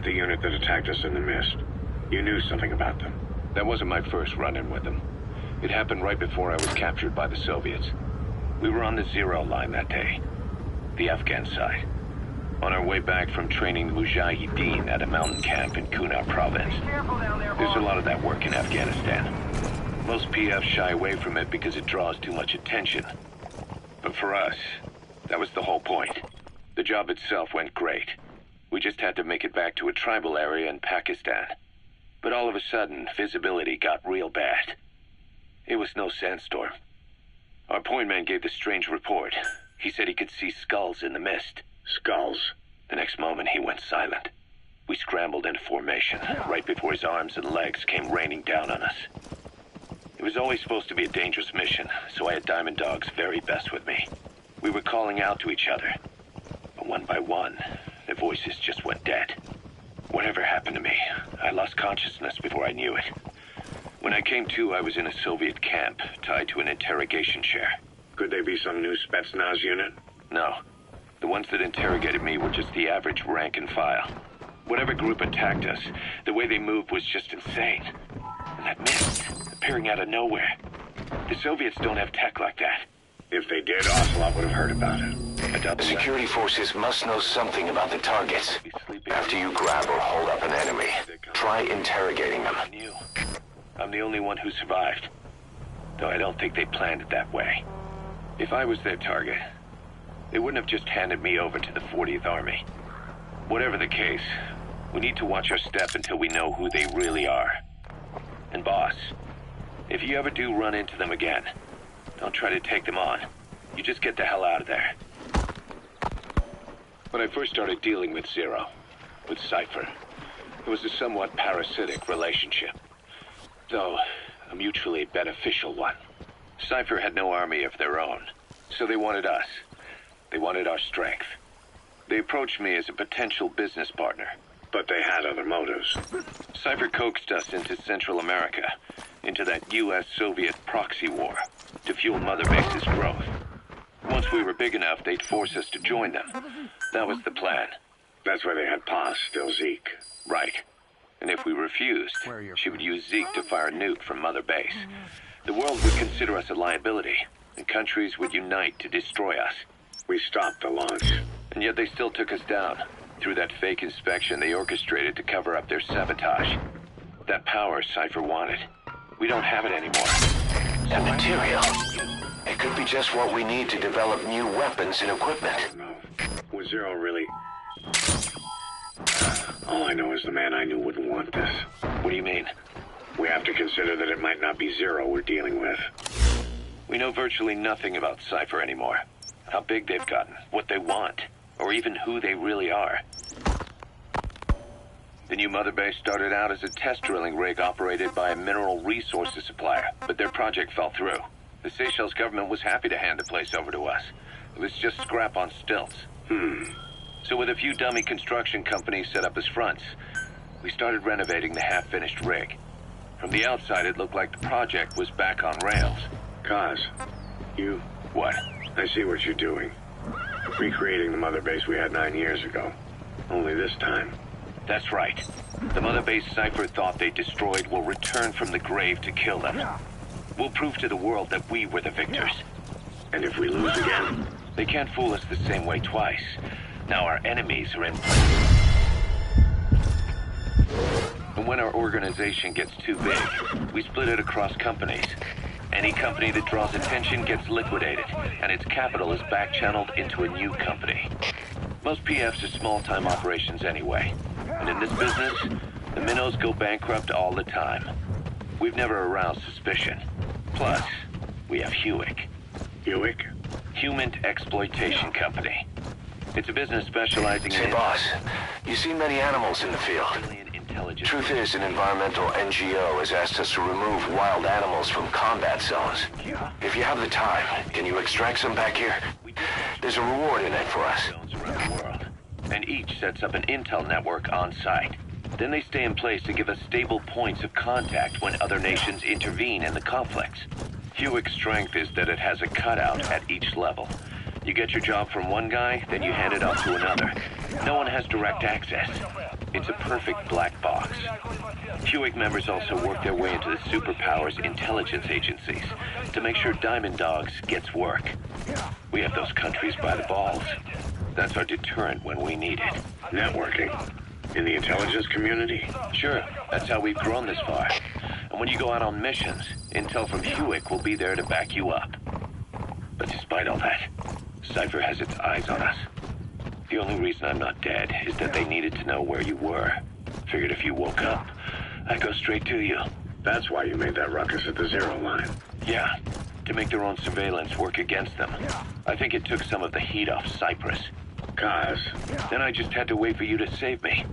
The unit that attacked us in the mist. You knew something about them. That wasn't my first run-in with them. It happened right before I was captured by the Soviets. We were on the zero line that day, the Afghan side, on our way back from training Mujahideen at a mountain camp in Kunar province. There's a lot of that work in Afghanistan. Most PFs shy away from it because it draws too much attention. But for us, that was the whole point. The job itself went great. We just had to make it back to a tribal area in Pakistan. But all of a sudden, visibility got real bad. It was no sandstorm. Our point man gave this strange report. He said he could see skulls in the mist. Skulls? The next moment, he went silent. We scrambled into formation, right before his arms and legs came raining down on us. It was always supposed to be a dangerous mission, so I had Diamond Dog's very best with me. We were calling out to each other. But one by one, the voices just went dead. Whatever happened to me, I lost consciousness before I knew it. When I came to, I was in a Soviet camp, tied to an interrogation chair. Could they be some new Spetsnaz unit? No. The ones that interrogated me were just the average rank and file. Whatever group attacked us, the way they moved was just insane. And that mist, appearing out of nowhere. The Soviets don't have tech like that. If they did, Ocelot would have heard about it. The security forces must know something about the targets. After you grab or hold up an enemy, try interrogating them. I'm the only one who survived. Though I don't think they planned it that way. If I was their target, they wouldn't have just handed me over to the 40th Army. Whatever the case, we need to watch our step until we know who they really are. And boss, if you ever do run into them again, don't try to take them on. You just get the hell out of there. When I first started dealing with Zero, with Cypher, it was a somewhat parasitic relationship. Though, a mutually beneficial one. Cypher had no army of their own, so they wanted us. They wanted our strength. They approached me as a potential business partner, but they had other motives. Cypher coaxed us into Central America, into that US-Soviet proxy war, to fuel Mother Base's growth. Once we were big enough, they'd force us to join them. That was the plan. That's why they had Ps, still Zeke. Right. And if we refused, she would use Zeke to fire a nuke from Mother Base. The world would consider us a liability, and countries would unite to destroy us. We stopped the launch. And yet they still took us down. Through that fake inspection they orchestrated to cover up their sabotage. That power Cypher wanted. We don't have it anymore. The material. It could be just what we need to develop new weapons and equipment. No. Was Zero really... All I know is the man I knew wouldn't want this. What do you mean? We have to consider that it might not be Zero we're dealing with. We know virtually nothing about Cypher anymore. How big they've gotten, what they want, or even who they really are. The new Mother Base started out as a test drilling rig operated by a mineral resources supplier, but their project fell through. The Seychelles government was happy to hand the place over to us. It was just scrap on stilts. So with a few dummy construction companies set up as fronts, we started renovating the half-finished rig. From the outside, it looked like the project was back on rails. Kaz, you... What? I see what you're doing. Recreating the Mother Base we had 9 years ago. Only this time. That's right. The Mother Base Cypher thought they destroyed will return from the grave to kill them. We'll prove to the world that we were the victors. And if we lose again? They can't fool us the same way twice. Now our enemies are in place. And when our organization gets too big, we split it across companies. Any company that draws attention gets liquidated, and its capital is back-channeled into a new company. Most PFs are small-time operations anyway. And in this business, the minnows go bankrupt all the time. We've never aroused suspicion. Plus, we have Hewick. Hewick? Human Exploitation Company. It's a business specializing in... Say, boss, you see many animals in the field. Truth is, an environmental NGO has asked us to remove wild animals from combat zones. If you have the time, can you extract some back here? There's a reward in it for us. And each sets up an intel network on site. Then they stay in place to give us stable points of contact when other nations intervene in the conflicts. Hewick's strength is that it has a cutout at each level. You get your job from one guy, then you hand it off to another. No one has direct access. It's a perfect black box. Hewick members also work their way into the superpowers intelligence agencies to make sure Diamond Dogs gets work. We have those countries by the balls. That's our deterrent when we need it. Networking? In the intelligence community? Sure, that's how we've grown this far. And when you go out on missions, intel from Hewick will be there to back you up. But despite all that, Cypher has its eyes on us. The only reason I'm not dead is that they needed to know where you were. Figured if you woke up, I'd go straight to you. That's why you made that ruckus at the Zero line. Yeah, to make their own surveillance work against them. I think it took some of the heat off Cyprus. Kaz. Then I just had to wait for you to save me.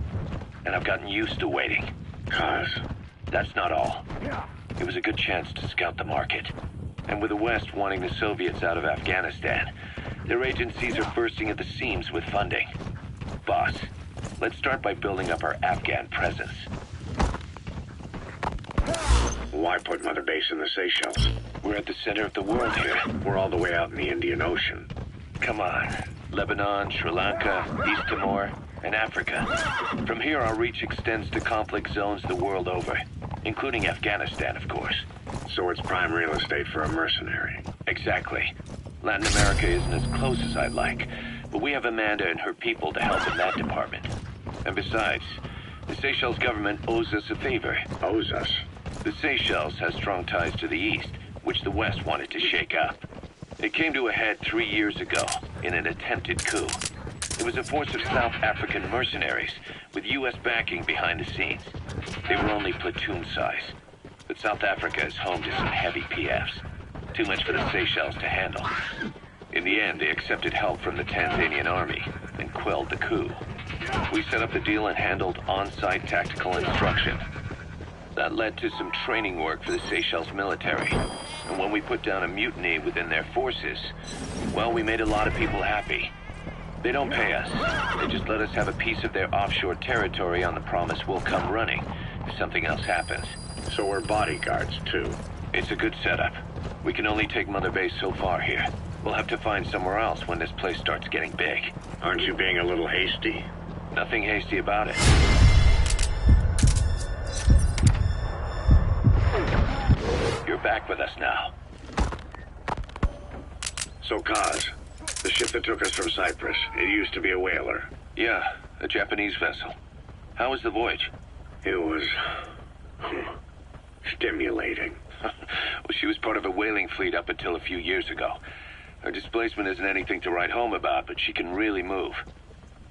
And I've gotten used to waiting. Kaz. That's not all. It was a good chance to scout the market. And with the West wanting the Soviets out of Afghanistan, their agencies are bursting at the seams with funding. Boss, let's start by building up our Afghan presence. Why put Mother Base in the Seychelles? We're at the center of the world here. We're all the way out in the Indian Ocean. Come on. Lebanon, Sri Lanka, East Timor, and Africa. From here, our reach extends to conflict zones the world over, including Afghanistan, of course. So it's prime real estate for a mercenary. Exactly. Latin America isn't as close as I'd like, but we have Amanda and her people to help in that department. And besides, the Seychelles government owes us a favor. Owes us? The Seychelles has strong ties to the east, which the West wanted to shake up. It came to a head 3 years ago in an attempted coup. It was a force of South African mercenaries with U.S. backing behind the scenes. They were only platoon size, but South Africa is home to some heavy Ps. Too much for the Seychelles to handle. In the end, they accepted help from the Tanzanian army and quelled the coup. We set up the deal and handled on-site tactical instruction. That led to some training work for the Seychelles military. And when we put down a mutiny within their forces, well, we made a lot of people happy. They don't pay us. They just let us have a piece of their offshore territory on the promise we'll come running if something else happens. So we're bodyguards, too. It's a good setup. We can only take Mother Base so far here. We'll have to find somewhere else when this place starts getting big. Aren't you being a little hasty? Nothing hasty about it. You're back with us now. So, Kaz, the ship that took us from Cyprus, it used to be a whaler. Yeah, a Japanese vessel. How was the voyage? It was... stimulating. Well, she was part of a whaling fleet up until a few years ago. Her displacement isn't anything to write home about, but she can really move.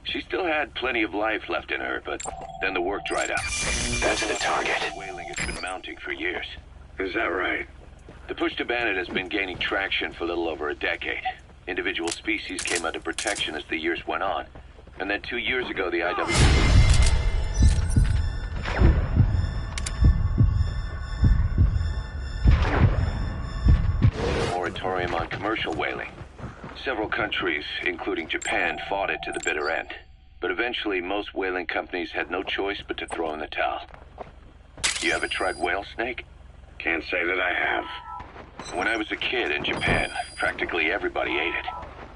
She still had plenty of life left in her, but then the work dried up. That's the target. Whaling has been mounting for years. Is that right? The push to ban it has been gaining traction for a little over a decade. Individual species came under protection as the years went on. And then 2 years ago, the IWC... moratorium on commercial whaling. Several countries, including Japan, fought it to the bitter end. But eventually, most whaling companies had no choice but to throw in the towel. You ever tried whale snake? Can't say that I have. When I was a kid in Japan, practically everybody ate it.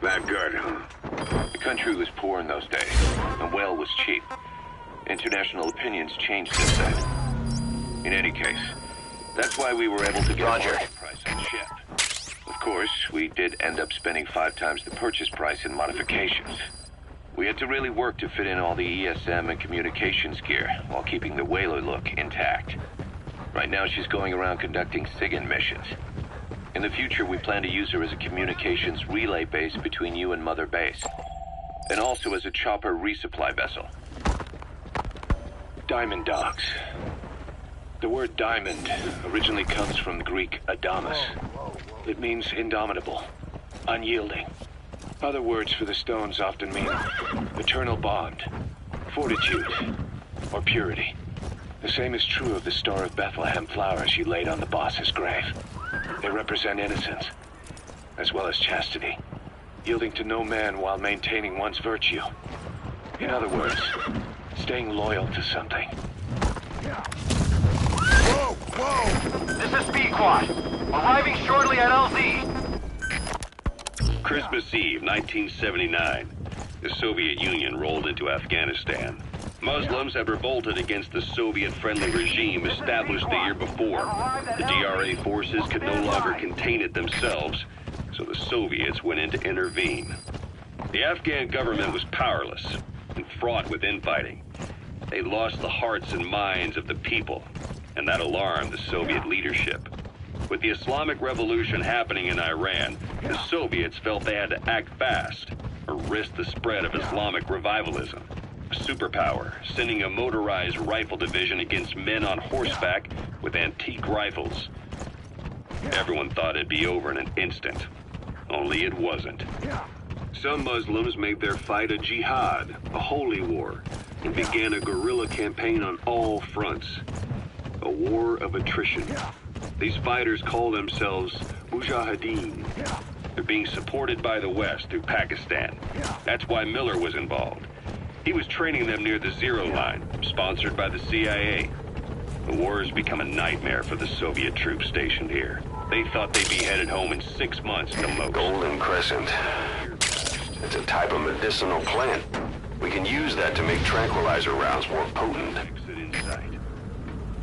That good, huh? The country was poor in those days, and whale was cheap. International opinions changed since then. In any case, that's why we were able to get a market price on ship. Of course, we did end up spending 5 times the purchase price in modifications. We had to really work to fit in all the ESM and communications gear while keeping the whaler look intact. Right now, she's going around conducting SIGINT missions. In the future, we plan to use her as a communications relay base between you and Mother Base, and also as a chopper resupply vessel. Diamond dogs. The word diamond originally comes from Greek adamas. It means indomitable, unyielding. Other words for the stones often mean eternal bond, fortitude, or purity. The same is true of the Star of Bethlehem flowers you laid on the boss's grave. They represent innocence, as well as chastity, yielding to no man while maintaining one's virtue. In other words, staying loyal to something. Whoa, whoa! This is P5. Arriving shortly at LZ. Christmas Eve, 1979. The Soviet Union rolled into Afghanistan. Muslims had revolted against the Soviet-friendly regime established the year before. The DRA forces could no longer contain it themselves, so the Soviets went in to intervene. The Afghan government was powerless and fraught with infighting. They lost the hearts and minds of the people, and that alarmed the Soviet leadership. With the Islamic Revolution happening in Iran, the Soviets felt they had to act fast or risk the spread of Islamic revivalism. A superpower, sending a motorized rifle division against men on horseback with antique rifles. Everyone thought it'd be over in an instant. Only it wasn't. Some Muslims made their fight a jihad, a holy war, and began a guerrilla campaign on all fronts. A war of attrition. These fighters call themselves Mujahideen. They're being supported by the West through Pakistan. That's why Miller was involved. He was training them near the Zero Line, sponsored by the CIA. The war has become a nightmare for the Soviet troops stationed here. They thought they'd be headed home in 6 months at the most. Golden Crescent. It's a type of medicinal plant. We can use that to make tranquilizer rounds more potent.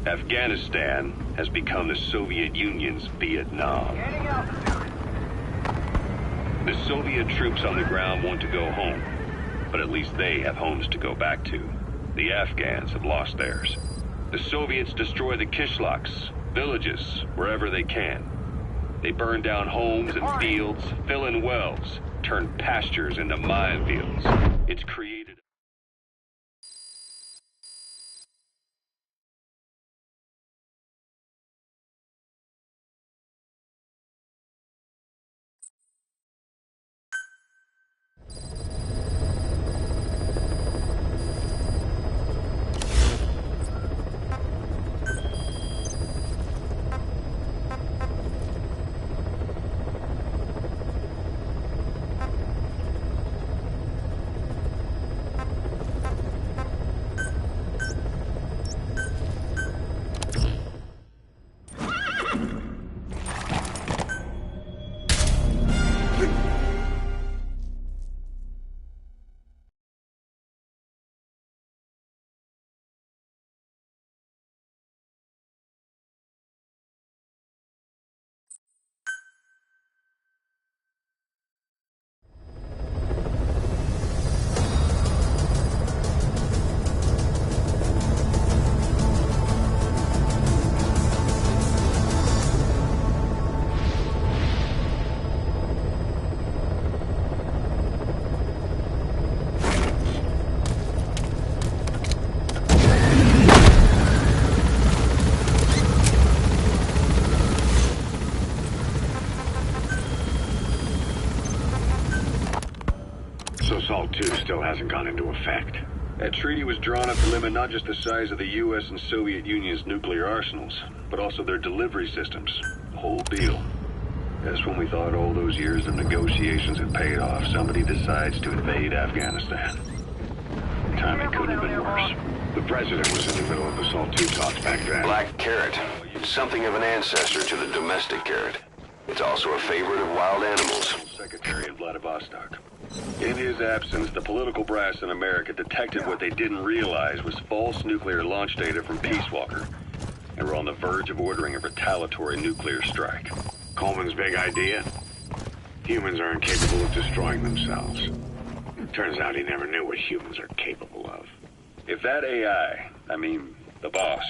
Afghanistan has become the Soviet Union's Vietnam. The Soviet troops on the ground want to go home, but at least they have homes to go back to. The Afghans have lost theirs. The Soviets destroy the Kishlaks, Villages, wherever they can. They burn down homes and fields, fill in wells, turn pastures into minefields. It's created... So SALT 2 still hasn't gone into effect. That treaty was drawn up to limit not just the size of the U.S. and Soviet Union's nuclear arsenals, but also their delivery systems. The whole deal. That's when we thought all those years of negotiations had paid off. Somebody decides to invade Afghanistan. Timing couldn't have been worse. The president was in the middle of the SALT 2 talks back then. Black carrot. Something of an ancestor to the domestic carrot. It's also a favorite of wild animals. Secretary in Vladivostok. In his absence, the political brass in America detected what they didn't realize was false nuclear launch data from Peace Walker, and were on the verge of ordering a retaliatory nuclear strike. Coleman's big idea? Humans are incapable of destroying themselves. Turns out he never knew what humans are capable of. If that AI, the boss,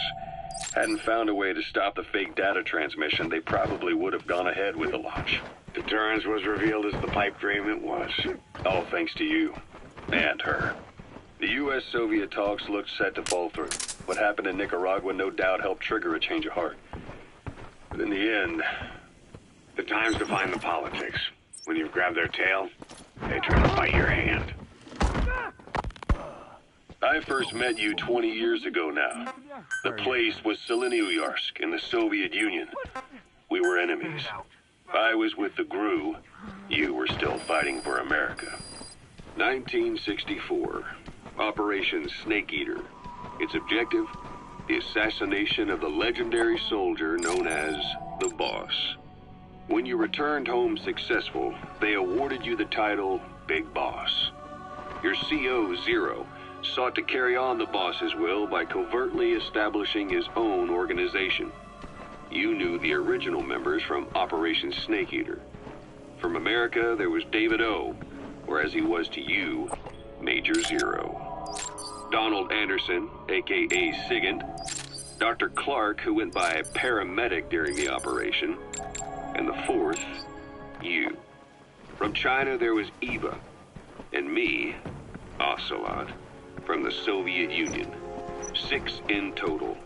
hadn't found a way to stop the fake data transmission, they probably would have gone ahead with the launch. Deterrence was revealed as the pipe dream it was. All thanks to you. And her. The U.S.-Soviet talks looked set to fall through. What happened in Nicaragua no doubt helped trigger a change of heart. But in the end... The time's to find the politics. When you've grabbed their tail, they try to bite your hand. I first met you 20 years ago now. The place was Selenouyarsk in the Soviet Union. We were enemies. I was with the GRU. You were still fighting for America. 1964. Operation Snake Eater. Its objective? The assassination of the legendary soldier known as the Boss. When you returned home successful, they awarded you the title Big Boss. Your CO, Zero, sought to carry on the boss's will by covertly establishing his own organization. You knew the original members from Operation Snake Eater. From America, there was David O, or as he was to you, Major Zero. Donald Anderson, aka Sigint. Dr. Clark, who went by paramedic during the operation. And the fourth, you. From China, there was Eva. And me, Ocelot, from the Soviet Union. 6 in total.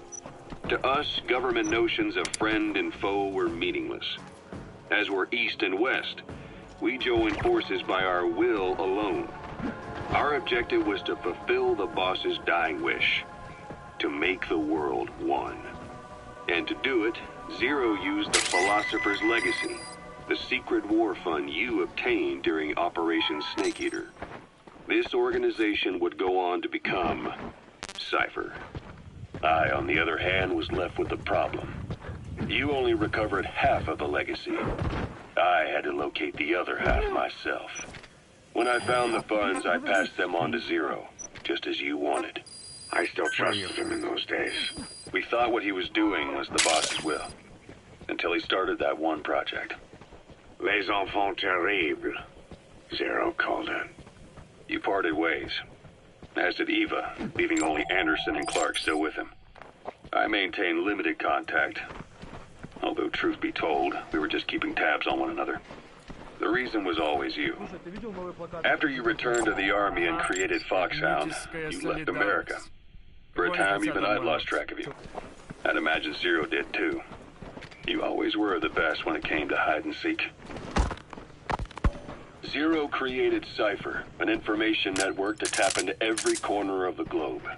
To us, government notions of friend and foe were meaningless. As were East and West, we joined forces by our will alone. Our objective was to fulfill the boss's dying wish, to make the world one. And to do it, Zero used the Philosopher's Legacy, the secret war fund you obtained during Operation Snake Eater. This organization would go on to become Cypher. I, on the other hand, was left with the problem. You only recovered half of the legacy. I had to locate the other half myself. When I found the funds, I passed them on to Zero, just as you wanted. I still trusted him in those days. We thought what he was doing was the boss's will, until he started that one project. Les enfants terribles, Zero called it. You parted ways, as did Eva, leaving only Anderson and Clark still with him. I maintained limited contact, Although, truth be told, we were just keeping tabs on one another. The reason was always you. After you returned to the army and created Foxhound, you left America. For a time, even I lost track of you. I'd imagine Zero did too. You always were the best when it came to hide and seek. Zero created Cypher, an information network to tap into every corner of the globe.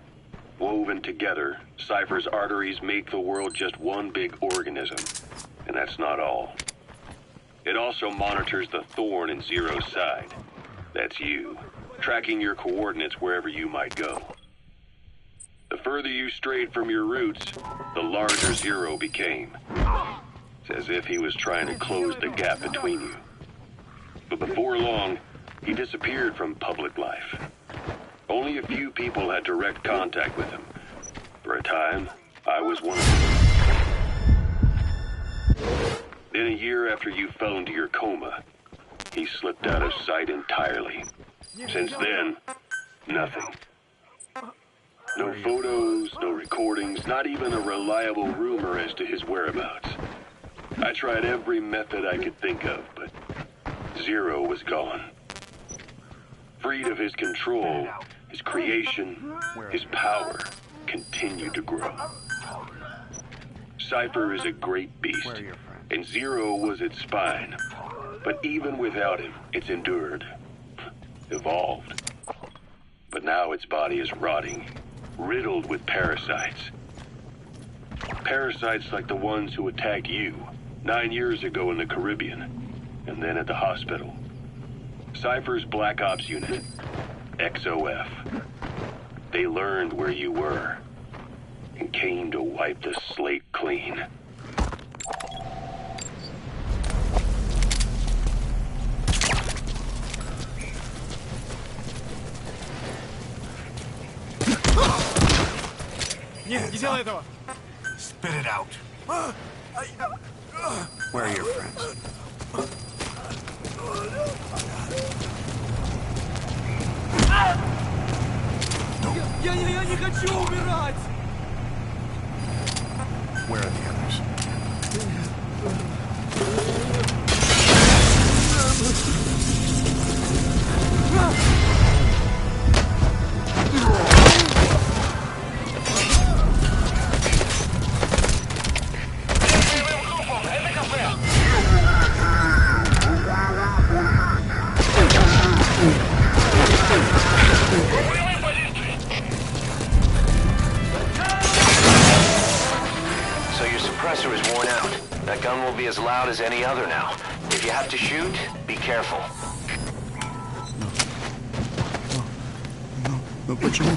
Woven together, Cypher's arteries make the world just one big organism. And that's not all. It also monitors the thorn in Zero's side. That's you, tracking your coordinates wherever you might go. The further you strayed from your roots, the larger Zero became. It's as if he was trying to close the gap between you. But before long, he disappeared from public life. Only a few people had direct contact with him. For a time, I was one of them. Then a year after you fell into your coma, he slipped out of sight entirely. Since then, nothing. No photos, no recordings, not even a reliable rumor as to his whereabouts. I tried every method I could think of, but Zero was gone. Freed of his control, his creation, his power continued to grow. Cypher is a great beast, and Zero was its spine. But even without him, it's endured, evolved. But now its body is rotting, riddled with parasites. Parasites like the ones who attacked you 9 years ago in the Caribbean, and then at the hospital. Cypher's Black Ops unit, XOF. They learned where you were, and came to wipe the slate clean. Нет, не делай этого! Spit it out. Where are your friends? Я не хочу умирать! Where are the others? Suppressor is worn out. That gun will be as loud as any other now. If you have to shoot, be careful. Но почему?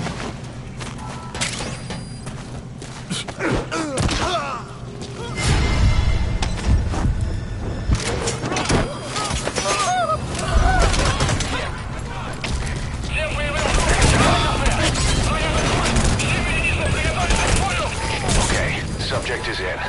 Okay, subject is in.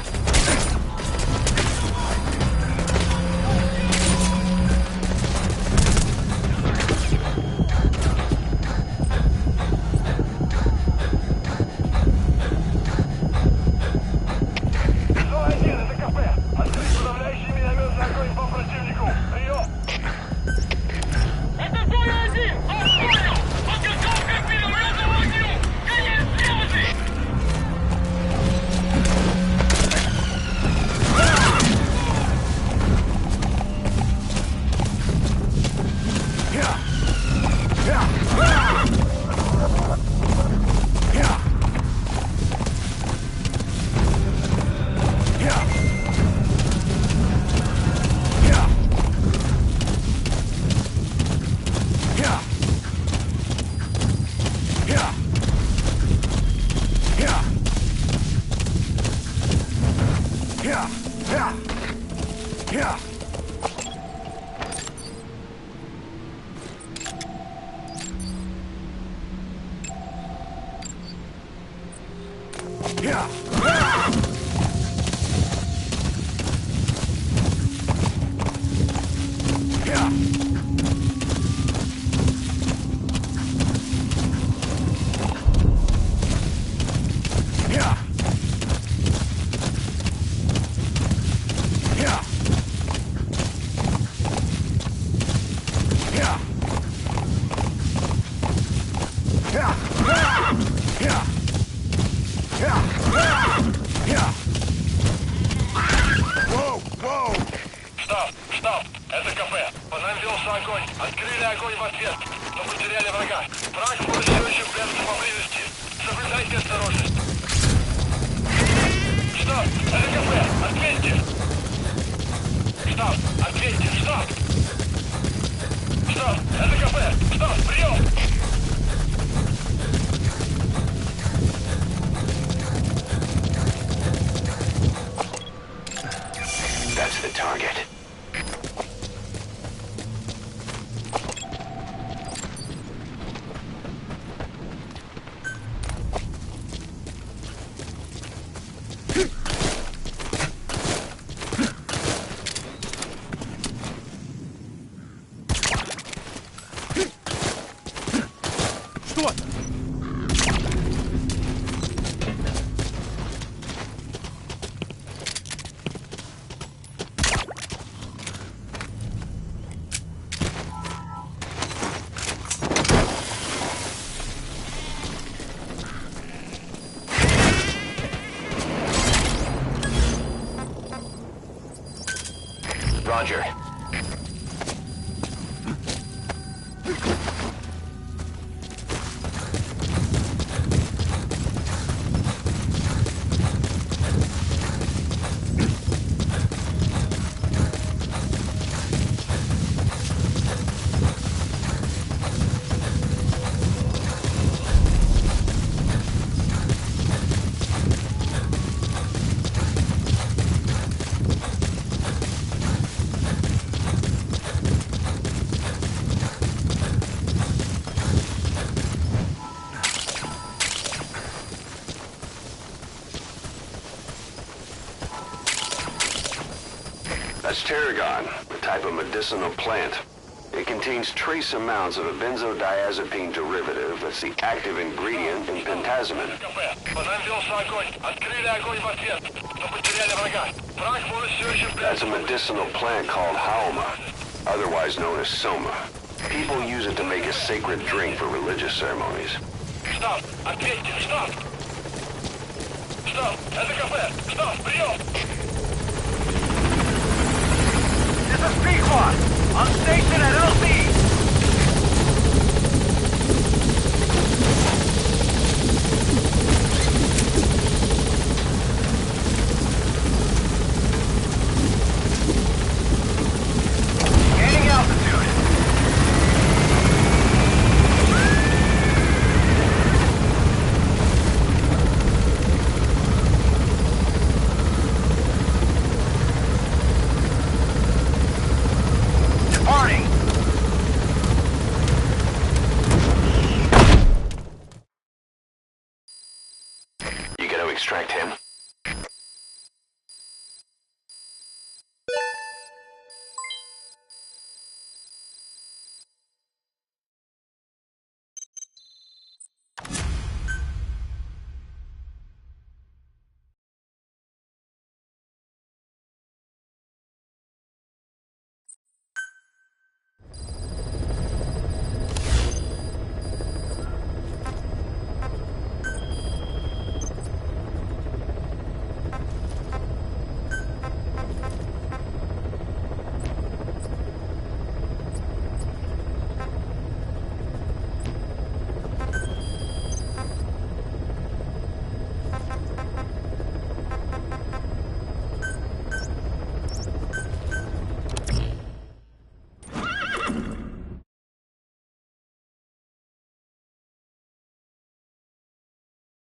Прием! That's the target. Roger. That's tarragon, a type of medicinal plant. It contains trace amounts of a benzodiazepine derivative that's the active ingredient in pentazimine. That's a medicinal plant called haoma, otherwise known as soma. People use it to make a sacred drink for religious ceremonies. Stop! Ответьте! Stop! Stop! Это кафе! Stop! Прием! This is Ps5 on station at LZ.